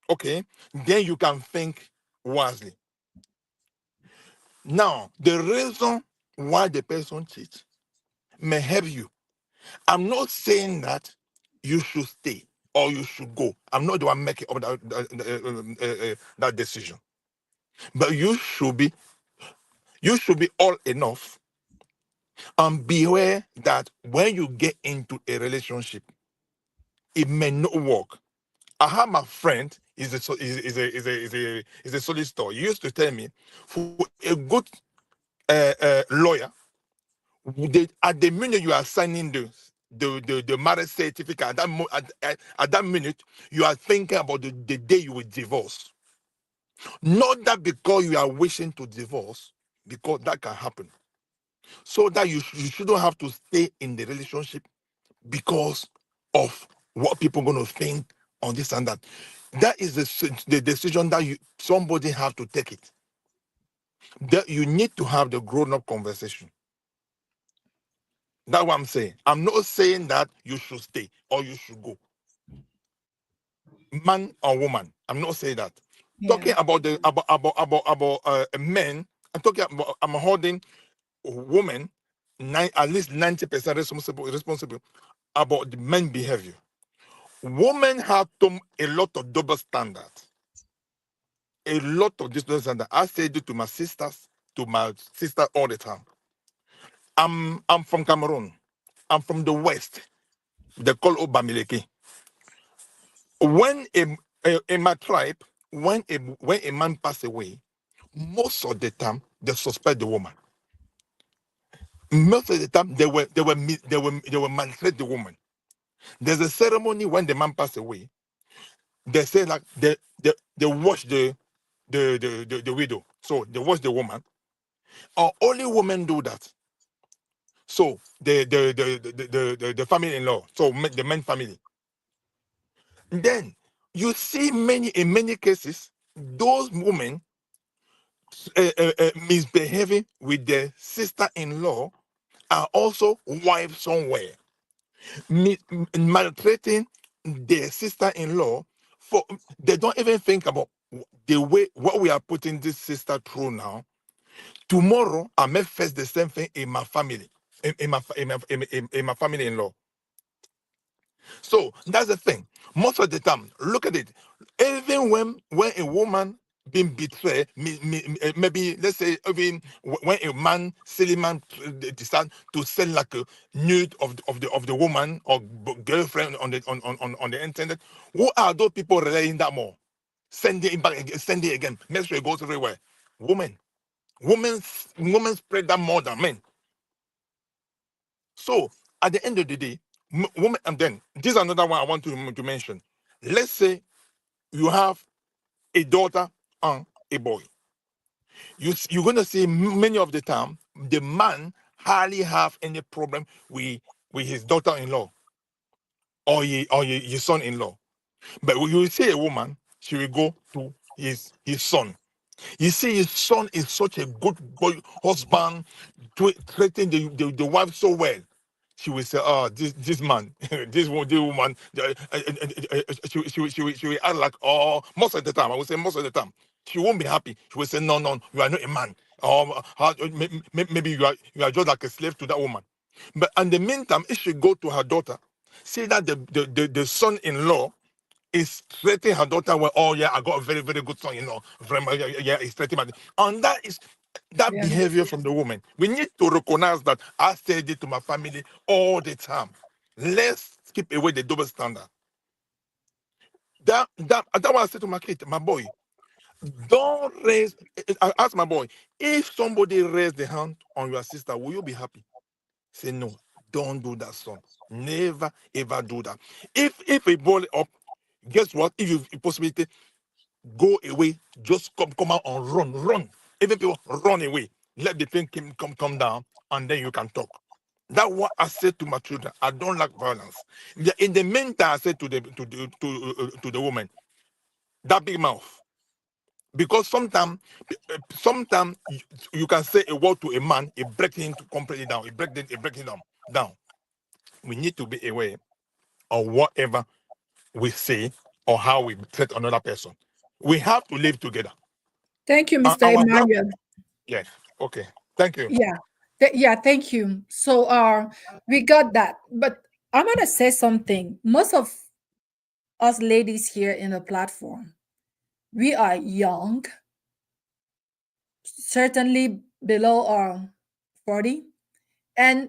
Okay, then you can think wisely. Now, the reason why the person cheats may help you. I'm not saying that you should stay or you should go. I'm not the one making up that decision. But you should be all enough and beware that when you get into a relationship, it may not work. I have my friend, is a solid store. He used to tell me, for a good lawyer, at the minute you are signing the marriage certificate, at that minute, you are thinking about the day you will divorce. Not that because you are wishing to divorce, because that can happen. So that you shouldn't have to stay in the relationship because of what people are going to think on this and that. That is the decision that somebody have to take it. That you need to have the grown-up conversation. That's what I'm saying. I'm not saying that you should stay or you should go. Man or woman. I'm not saying that. Yeah. Talking about men, I'm holding women at least 90% responsible about the men behavior. Women have a lot of double standards. A lot of this double standard. I say it to my sisters all the time. I'm from Cameroon. I'm from the West. They call Obamileke. When in my tribe, when a man pass away, most of the time they suspect the woman. Most of the time they will maltreat the woman. There's a ceremony when the man passed away. They say like they wash the widow. So they wash the woman. Or only women do that. So the family-in-law, so the men family. Then you see in many cases, those women misbehaving with their sister-in-law are also wives somewhere, maltreating their sister-in-law. For they don't even think about the way what we are putting this sister through now. Tomorrow I may face the same thing in my family, in my family-in-law. So that's the thing. Most of the time, look at it. Even when a woman being betrayed, maybe let's say even when a man, silly man, decide to sell like a nude of the woman or girlfriend on the internet, who are those people relying that more? Send it back, send it again. Make sure it goes everywhere. Women spread that more than men. So at the end of the day, women, and then this is another one I want to mention. Let's say you have a daughter and a boy. You're going to see many of the time the man hardly have any problem with his daughter-in-law or his son-in-law. But when you see a woman, she will go to his son. You see, his son is such a good boy, husband, treating the wife so well. She will say, "Oh, this man, this woman, she will act like, oh, most of the time, I would say most of the time, she won't be happy. She will say, no, you are not a man. Maybe you are just like a slave to that woman." But in the meantime, if she go to her daughter, see that the son-in-law is treating her daughter well. Oh yeah, I got a very, very good son-in-law. Yeah, he's treating my. And that is that behavior from the woman. We need to recognize that. I say it to my family all the time. Let's keep away the double standard. That's what I say to my kid, my boy. Don't raise. I ask my boy, if somebody raise the hand on your sister, will you be happy? Say no. Don't do that, son. Never ever do that. If a boy up, guess what? If you possibility, go away, just come out and run. Even people run away. Let the thing come down, and then you can talk. That's what I said to my children. I don't like violence. In the meantime, I said to the woman, that big mouth. Because sometimes you can say a word to a man, it breaks him completely down. It breaks him down. We need to be aware of whatever we say or how we treat another person. We have to live together. Thank you, Mr. Emmanuel. Yes. Okay. Thank you. Yeah, thank you. So we got that. But I'm gonna say something. Most of us ladies here in the platform, we are young, certainly below our 40. And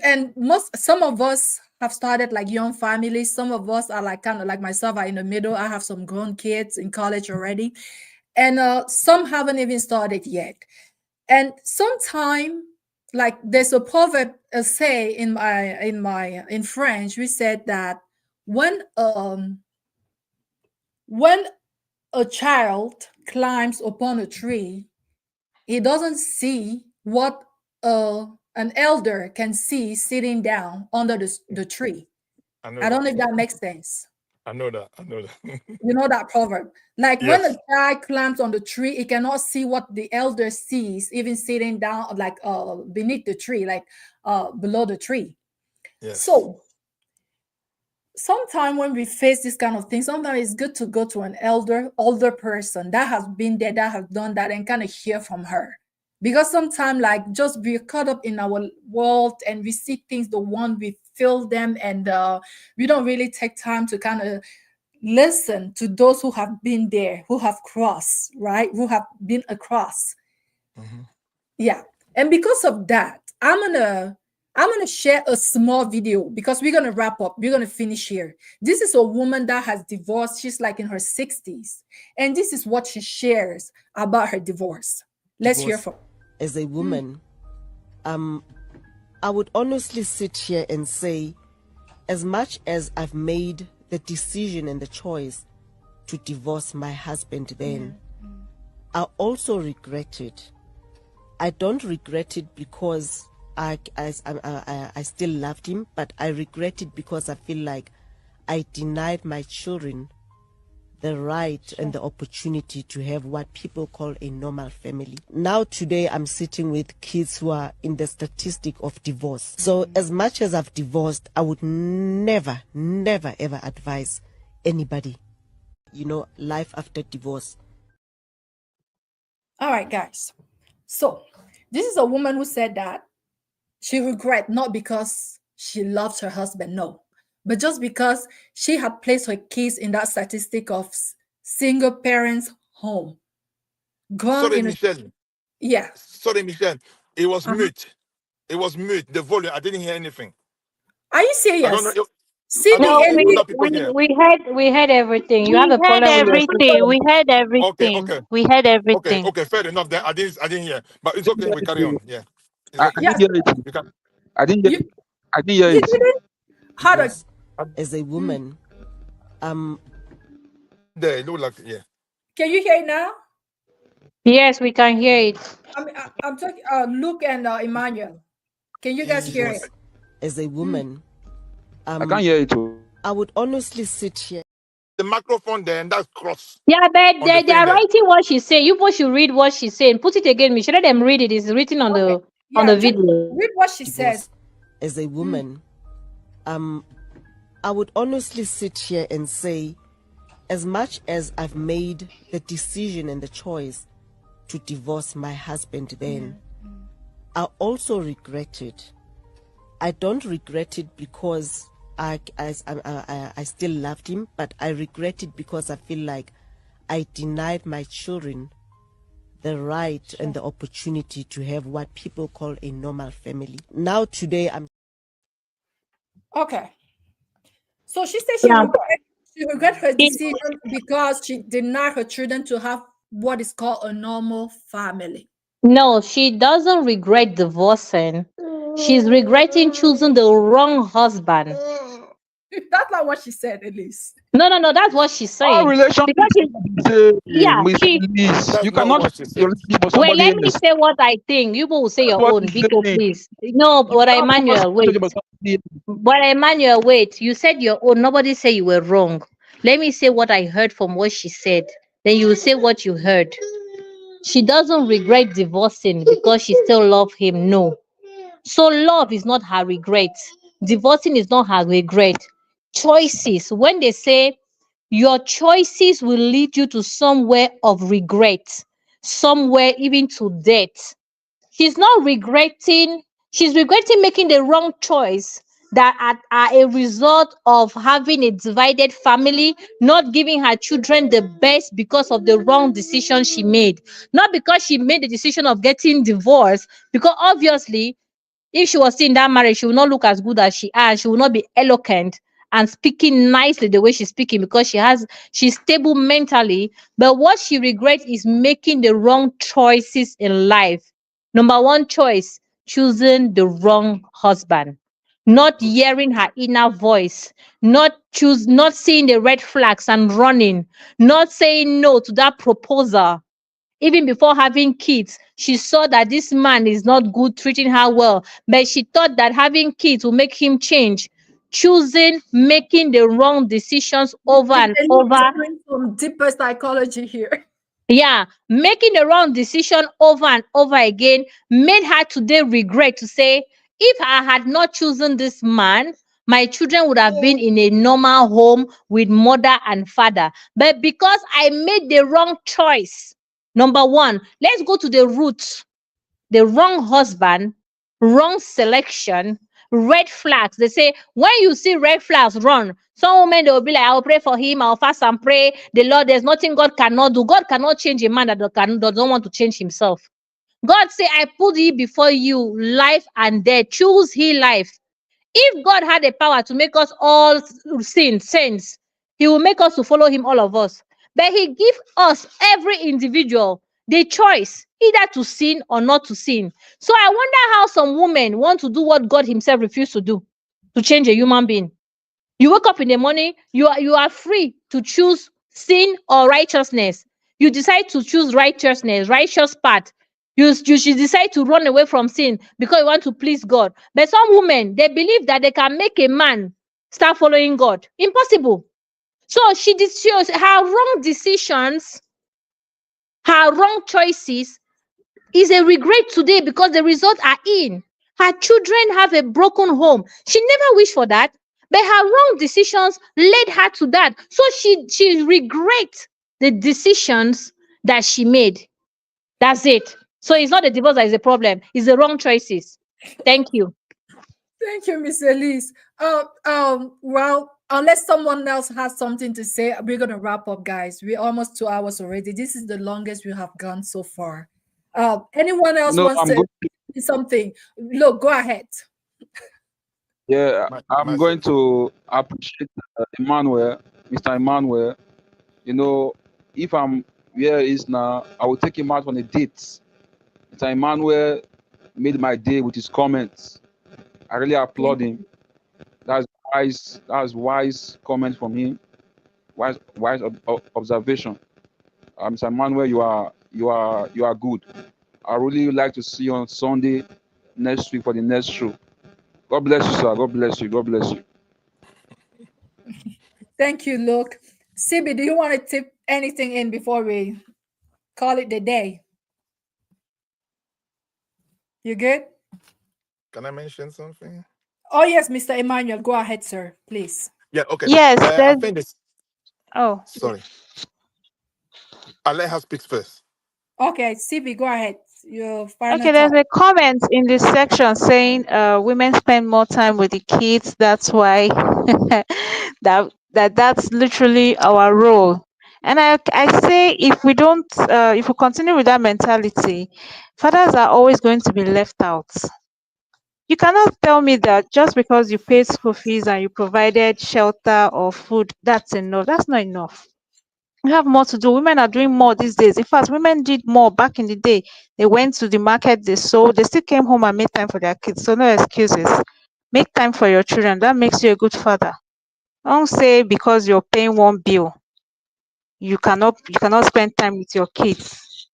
and some of us have started like young families. Some of us are like kind of like myself, are in the middle. I have some grown kids in college already. And some haven't even started yet. And sometime, like there's a proverb, a say in French, we said that when a child climbs upon a tree, he doesn't see what an elder can see sitting down under the tree. I don't know if that makes sense. I know that. You know that proverb. Like Yes. when a child climbs on the tree, he cannot see what the elder sees, even sitting down, like beneath the tree, like below the tree. Yes. So sometimes when we face this kind of thing, sometimes it's good to go to an older person that has been there, that has done that, and kind of hear from her. Because sometimes, like, just be caught up in our world and we see things the one we feel them, and we don't really take time to kind of listen to those who have been there, who have crossed, right? Who have been across. Yeah. And because of that, I'm gonna share a small video because we're gonna wrap up. We're gonna finish here. This is a woman that has divorced. She's like in her 60s. And this is what she shares about her divorce. Let's hear from her. As a woman, I would honestly sit here and say, as much as I've made the decision and the choice to divorce my husband then, I also regret it. I don't regret it because I still loved him, but I regret it because I feel like I denied my children the right and the opportunity to have what people call a normal family. Now today I'm sitting with kids who are in the statistic of divorce. So as much as I've divorced, I would never ever advise anybody, life after divorce. All right, guys. So this is a woman who said that she regret not because she loves her husband, no, but just because she had placed her kids in that statistic of single parents home. Sorry, Michelle. Yeah. Sorry, Michelle. It was mute. It was mute. The volume. I didn't hear anything. Are you serious? I don't know. No, we heard everything. You have a problem with everything. We heard everything. Okay. We heard everything. Okay, fair enough. Then I didn't hear. But it's okay. We carry on. Yeah. It's I okay. didn't hear it. You can. I didn't hear it. How does as a woman, There, look like can you hear it now? Yes, we can hear it. I'm talking Luke and Emmanuel. Can you guys hear it? As a woman, I can't hear it too. I would honestly sit here. The microphone there, and that's cross. Yeah, but they are writing what she's saying. You both should read what she's saying. Put it again, Michelle. Let them read it. It's written on the video. Read what she says. As a woman, I would honestly sit here and say, as much as I've made the decision and the choice to divorce my husband then, I also regret it. I don't regret it because I still loved him, but I regret it because I feel like I denied my children the right and the opportunity to have what people call a normal family. Now today I'm okay. So she said she regret her decision because she denied her children to have what is called a normal family. No, she doesn't regret divorcing. She's regretting choosing the wrong husband. That's not what she said, at least. No, that's what she's saying. Our relationship you cannot. Wait, let me say what I think. You will say your own, Vito, please. No, but Emmanuel, wait. But Emmanuel, wait. You said your own. Nobody said you were wrong. Let me say what I heard from what she said. Then you will say what you heard. She doesn't regret divorcing because she still loves him. No. So love is not her regret. Divorcing is not her regret. Choices. When they say your choices will lead you to somewhere of regret, somewhere even to death. She's not regretting. She's regretting making the wrong choice that are a result of having a divided family, not giving her children the best because of the wrong decision she made. Not because she made the decision of getting divorced, because obviously if she was in that marriage, she will not look as good as she has. She will not be eloquent and speaking nicely the way she's speaking because she's stable mentally. But what she regrets is making the wrong choices in life. Number one choice, choosing the wrong husband, not hearing her inner voice, not seeing the red flags and running, not saying no to that proposal. Even before having kids, she saw that this man is not good, treating her well, but she thought that having kids will make him change. Making the wrong decisions over and over. Some deeper psychology here. Yeah, making the wrong decision over and over again made her today regret to say, if I had not chosen this man, my children would have been in a normal home with mother and father. But because I made the wrong choice, number one, let's go to the roots. The wrong husband, wrong selection, red flags. They say when you see red flags, run. Some women, they will be like, I'll pray for him, I'll fast and pray. The Lord, there's nothing God cannot do. God cannot change a man that doesn't want to change himself. God say, I put ye before you life and death. Choose he life. If God had the power to make us all saints, he will make us to follow him, all of us. But he give us, every individual, the choice either to sin or not to sin. So I wonder how some women want to do what God himself refused to do, to change a human being. You wake up in the morning, you are free to choose sin or righteousness. You decide to choose righteous path. You should decide to run away from sin because you want to please God. But some women, they believe that they can make a man start following God. Impossible. So her wrong decisions, her wrong choices is a regret today because the results are in. Her children have a broken home. She never wished for that, but her wrong decisions led her to that. So she regrets the decisions that she made. That's it. So it's not the divorce that is the problem. It's the wrong choices. Thank you. Thank you, Miss Elise. Well, unless someone else has something to say, we're gonna wrap up, guys. We're almost 2 hours already. This is the longest we have gone so far. Anyone else No, wants I'm to going. say something? Look, go ahead. Yeah, I'm going to appreciate Emmanuel, Mr. Emmanuel. You know, if I'm where he is now, I will take him out on a date. Mr. Emmanuel made my day with his comments. I really applaud him. That's wise. That's wise comment from him. Wise observation. Mr. Emmanuel, you are good. I really like to see you on Sunday next week for the next show. God bless you, sir. God bless you. God bless you. Thank you, Luke. Sibi, do you want to tip anything in before we call it the day? You good? Can I mention something? Oh yes, Mr. Emmanuel, go ahead, sir, please. Yeah, okay. Yes, I think this. oh, Sorry. I'll let her speak first. Okay, Sibi, go ahead. Your final okay. There's thought. a comment in this section saying women spend more time with the kids. That's why that's literally our role. And I say if we don't if we continue with that mentality, fathers are always going to be left out. You cannot tell me that just because you paid school fees and you provided shelter or food, that's enough. That's not enough. You have more to do. Women are doing more these days. In fact, women did more back in the day. They went to the market, they sold, they still came home and made time for their kids. So no excuses. Make time for your children. That makes you a good father. Don't say because you're paying one bill, you cannot spend time with your kids.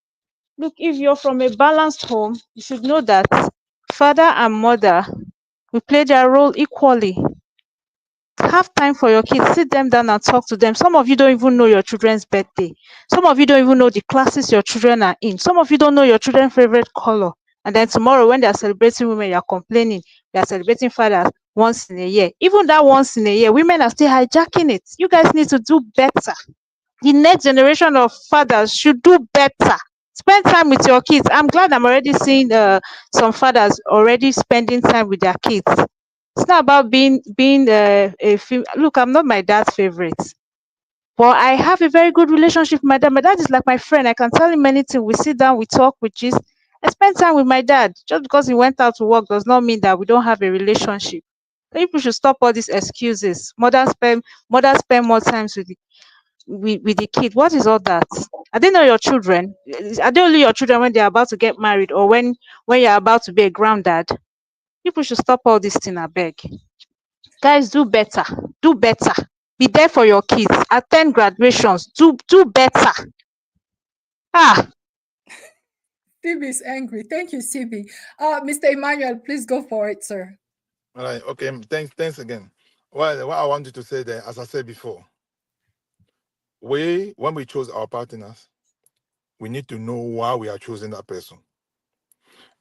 Look, if you're from a balanced home, you should know that father and mother will play their role equally. Have time for your kids. Sit them down and talk to them. Some of you don't even know your children's birthday. Some of you don't even know the classes your children are in. Some of you don't know your children's favorite color. And then tomorrow, when they are celebrating women, you are complaining they are celebrating fathers once in a year. Even that once in a year, women are still hijacking it. You guys need to do better. The next generation of fathers should do better. Spend time with your kids. I'm glad I'm already seeing some fathers already spending time with their kids. It's not about being look, I'm not my dad's favorite, but I have a very good relationship with my dad. My dad is like my friend. I can tell him anything. We sit down, we talk, we gist. I spend time with my dad. Just because he went out to work does not mean that we don't have a relationship. People should stop all these excuses. Mothers spend more time with the kid. What is all that? Are they not your children? Are they only your children when they're about to get married or when you're about to be a granddad? People should stop all this thing, I beg. Guys, do better. Do better. Be there for your kids. Attend graduations. Do better. Ah, Sibi is angry. Thank you, Sibi. Mr. Emmanuel, please go for it, sir. All right. Okay. Thanks again. Well, what I wanted to say there, as I said before, when we chose our partners, we need to know why we are choosing that person.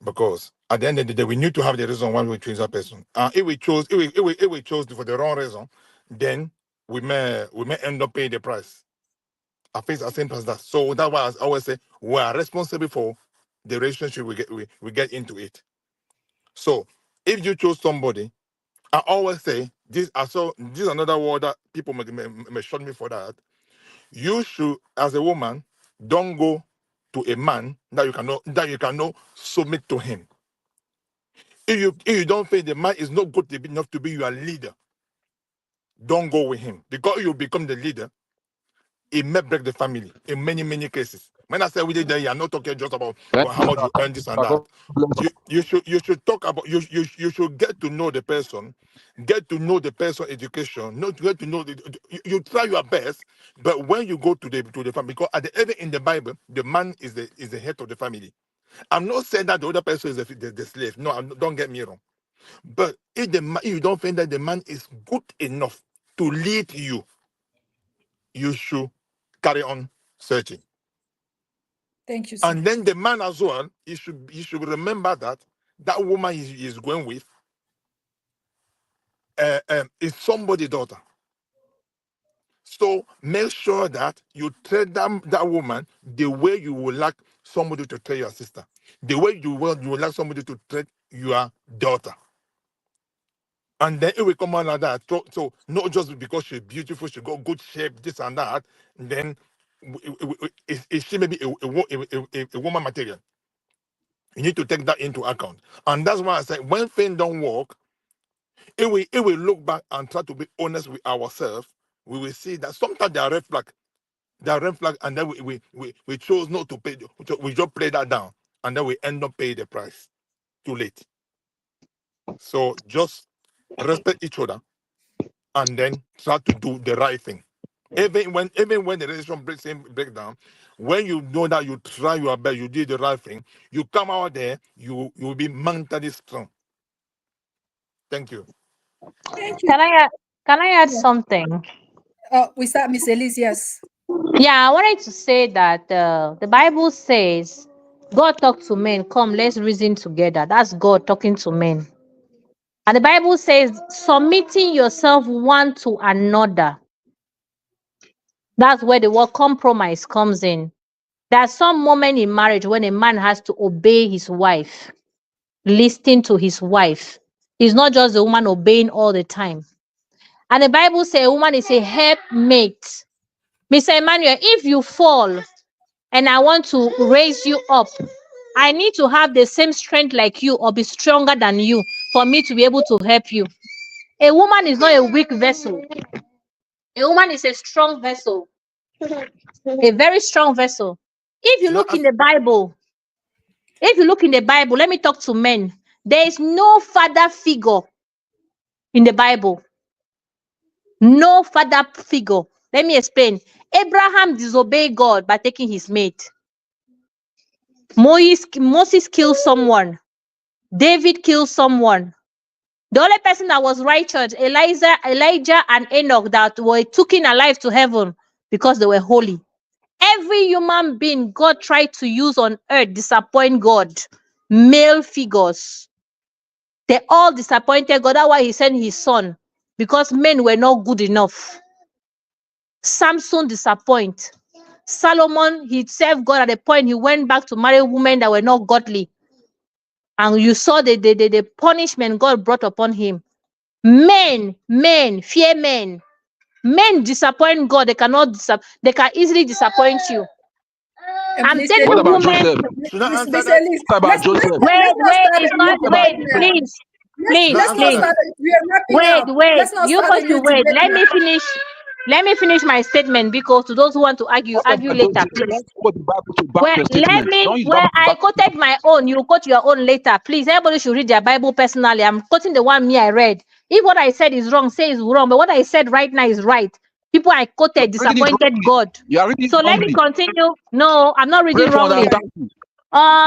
Because at the end of the day, we need to have the reason why we choose that person. If we chose for the wrong reason, then we may end up paying the price. I think as simple as that. So that's why I always say we are responsible for the relationship we get into it. So if you chose somebody I always say this. I saw this is another word that people may shun me for that. You should, as a woman, don't go to a man that you cannot submit to him. If you don't feel the man is not good enough to be your leader, don't go with him, because you become the leader. It may break the family in many cases. When I say we did that, you're not talking just about how much you earn, this and that. You should talk about you should get to know the person, get to know the person education, not get to know you try your best, but when you go to the family, because at the end in the Bible, the man is the head of the family. I'm not saying that the other person is the slave. No, don't get me wrong. But if you don't think that the man is good enough to lead you, you should carry on searching. Thank you, sir. And then the man as well, you should remember that woman is going with is somebody's daughter. So make sure that you treat that woman the way you would like somebody to treat your sister, the way you would like somebody to treat your daughter. And then it will come out like that. So not just because she's beautiful, she got good shape, this and that, then is she maybe a woman material? You need to take that into account. And that's why I say when things don't work, if we look back and try to be honest with ourselves, we will see that sometimes there are red flag. There are red flag, and then we chose not to pay. We just play that down, and then we end up paying the price too late. So just respect each other, and then try to do the right thing. Even when the relationship breaks down, when you know that you try your best, you did the right thing, you come out there, you will be mentally strong. Thank you. Thank you. Can I add something? We start, Miss Elise, yes. Yeah, I wanted to say that the Bible says God talked to men, come, let's reason together. That's God talking to men. And the Bible says, submitting yourself one to another. That's where the word compromise comes in. There's some moment in marriage when a man has to obey his wife, listen to his wife. It's not just the woman obeying all the time. And the Bible says a woman is a helpmate. Mr. Emmanuel, if you fall and I want to raise you up, I need to have the same strength like you or be stronger than you for me to be able to help you. A woman is not a weak vessel. A woman is a strong vessel. A very strong vessel. If you look in the Bible, let me talk to men. There is no father figure in the Bible. No father figure. Let me explain. Abraham disobeyed God by taking his mate. Moses killed someone. David killed someone. The only person that was righteous, Elijah and Enoch, that were taken alive to heaven because they were holy. Every human being God tried to use on earth disappoint God. Male figures. They all disappointed God. That's why he sent his son, because men were not good enough. Samson disappoint. Solomon, he served God at a point he went back to marry women that were not godly. And you saw the punishment God brought upon him. Men, fear men. Men disappoint God. They can easily disappoint you. I'm telling What about women. Joseph? Should I answer that? What about Joseph? Please. Let's not start it. We are wrapping up. Let's not You start must a new wait. debate now. Let me finish my statement, because to those who want to argue later, please. Where I quoted my own, you quote your own later. Please, everybody should read their Bible personally. I'm quoting the one I read. If what I said is wrong, say it's wrong. But what I said right now is right. People I quoted disappointed God. So let me continue. No, I'm not reading wrongly.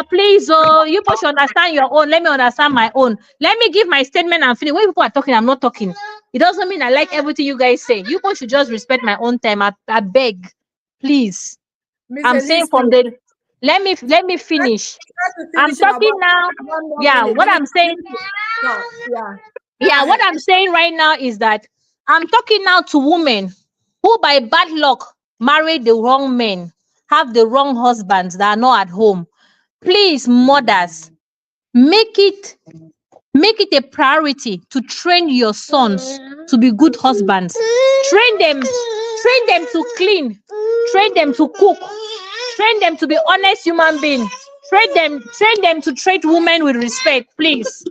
Please, you both should understand your own. Let me understand my own. Let me give my statement and finish. When people are talking, I'm not talking. It doesn't mean I like everything you guys say. You both should just respect my own time. I beg, please. I'm saying from the. Let me finish. I'm talking now. Yeah, what I'm saying. Yeah, what I'm saying right now is that I'm talking now to women who, by bad luck, married the wrong men, have the wrong husbands that are not at home. Please, mothers, make it Make it a priority to train your sons to be good husbands. Train them to clean, train them to cook, train them to be honest human beings. Train them to treat women with respect, please.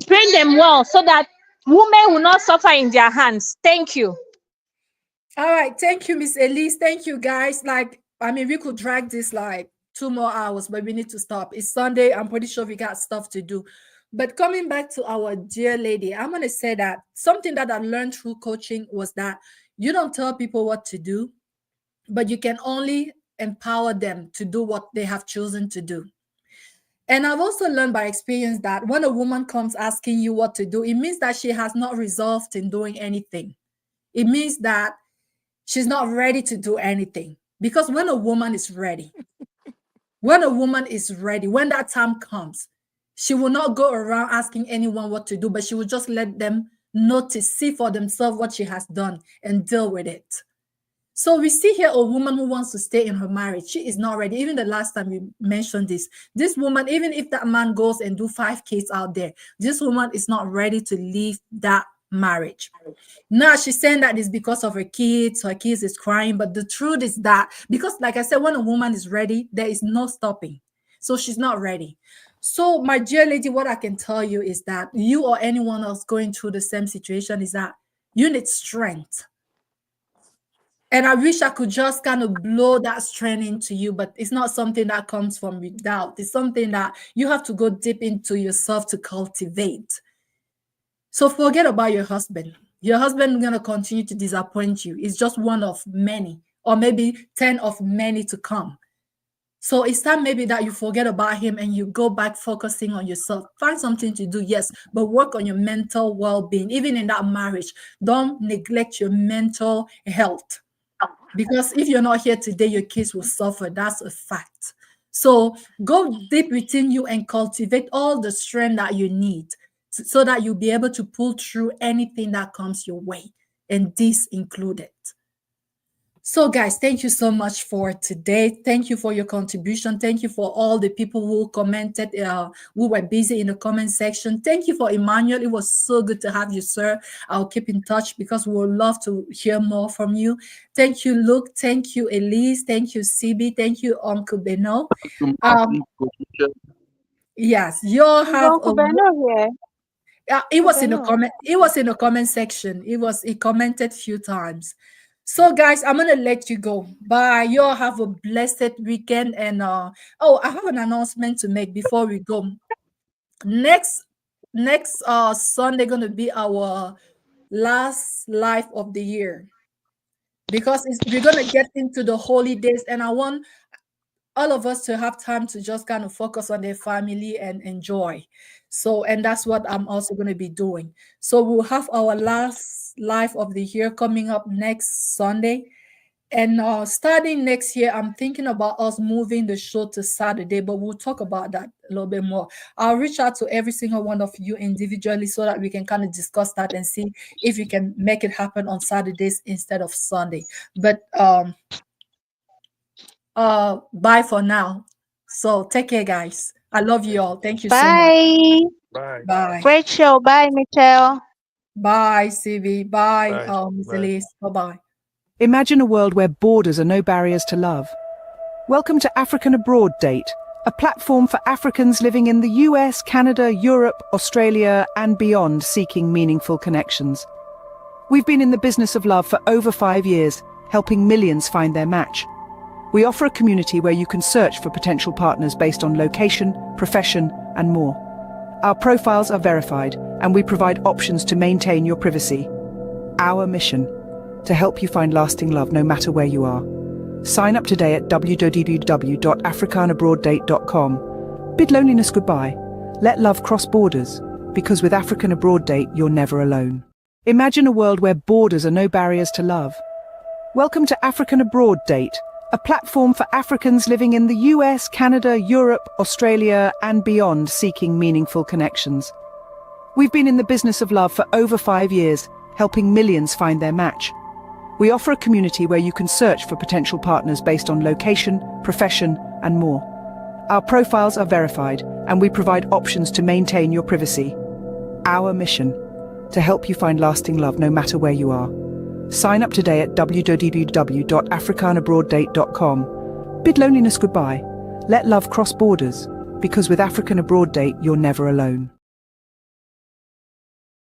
Train them well so that women will not suffer in their hands. Thank you. All right, thank you, Miss Elise. Thank you, guys. We could drag this 2 more hours, but we need to stop. It's Sunday. I'm pretty sure we got stuff to do. But coming back to our dear lady, I'm going to say that something that I learned through coaching was that you don't tell people what to do, but you can only empower them to do what they have chosen to do. And I've also learned by experience that when a woman comes asking you what to do, it means that she has not resolved in doing anything. It means that she's not ready to do anything. Because when a woman is ready, when that time comes, she will not go around asking anyone what to do, but she will just let them notice, see for themselves what she has done and deal with it. So we see here a woman who wants to stay in her marriage. She is not ready. Even the last time we mentioned this woman, even if that man goes and do 5 kids out there, this woman is not ready to leave that marriage. Now she's saying that it's because of her kids is crying, but the truth is that, because like I said, when a woman is ready, there is no stopping. So she's not ready. So my dear lady, what I can tell you is that you or anyone else going through the same situation is that you need strength. And I wish I could just kind of blow that strength into you, but it's not something that comes from without. It's something that you have to go deep into yourself to cultivate. So forget about your husband. Your husband is going to continue to disappoint you. It's just one of many, or maybe 10 of many to come. So it's time maybe that you forget about him and you go back focusing on yourself. Find something to do, yes, but work on your mental well-being. Even in that marriage, don't neglect your mental health. Because if you're not here today, your kids will suffer. That's a fact. So go deep within you and cultivate all the strength that you need so that you'll be able to pull through anything that comes your way, and this included. So guys, thank you so much for today. Thank you for your contribution. Thank you for all the people who commented, who were busy in the comment section. Thank you for Emmanuel. It was so good to have you, sir. I'll keep in touch because we would love to hear more from you. Thank you, Luke. Thank you, Elise. Thank you, CB. Thank you, Uncle Beno. Yes, you all have Uncle Beno here. it was in the comment. It was in the comment section. It commented a few times. So guys, I'm gonna let you go. Bye. You all have a blessed weekend. And I have an announcement to make before we go. Next Sunday gonna be our last live of the year, because we're gonna get into the holidays, and I want all of us to have time to just kind of focus on their family and enjoy. So, and that's what I'm also going to be doing. So we'll have our last live of the year coming up next Sunday. And starting next year, I'm thinking about us moving the show to Saturday, but we'll talk about that a little bit more. I'll reach out to every single one of you individually so that we can kind of discuss that and see if we can make it happen on Saturdays instead of Sunday. But bye for now. So take care, guys. I love you all. Thank you so much. Bye. Bye. Great show. Bye, Michelle. Bye, CV. Bye, Bye. Miss Elise. Bye-bye. Imagine a world where borders are no barriers to love. Welcome to African Abroad Date, a platform for Africans living in the US, Canada, Europe, Australia, and beyond, seeking meaningful connections. We've been in the business of love for over 5 years, helping millions find their match. We offer a community where you can search for potential partners based on location, profession, and more. Our profiles are verified, and we provide options to maintain your privacy. Our mission: to help you find lasting love no matter where you are. Sign up today at www.africanabroaddate.com. Bid loneliness goodbye. Let love cross borders, because with African Abroad Date, you're never alone. Imagine a world where borders are no barriers to love. Welcome to African Abroad Date, a platform for Africans living in the US, Canada, Europe, Australia, and beyond, seeking meaningful connections. We've been in the business of love for over 5 years, helping millions find their match. We offer a community where you can search for potential partners based on location, profession, and more. Our profiles are verified, and we provide options to maintain your privacy. our mission to help you find lasting love no matter where you are. Sign up today at www.africanabroaddate.com. Bid loneliness goodbye. Let love cross borders, because with African Abroad Date, you're never alone.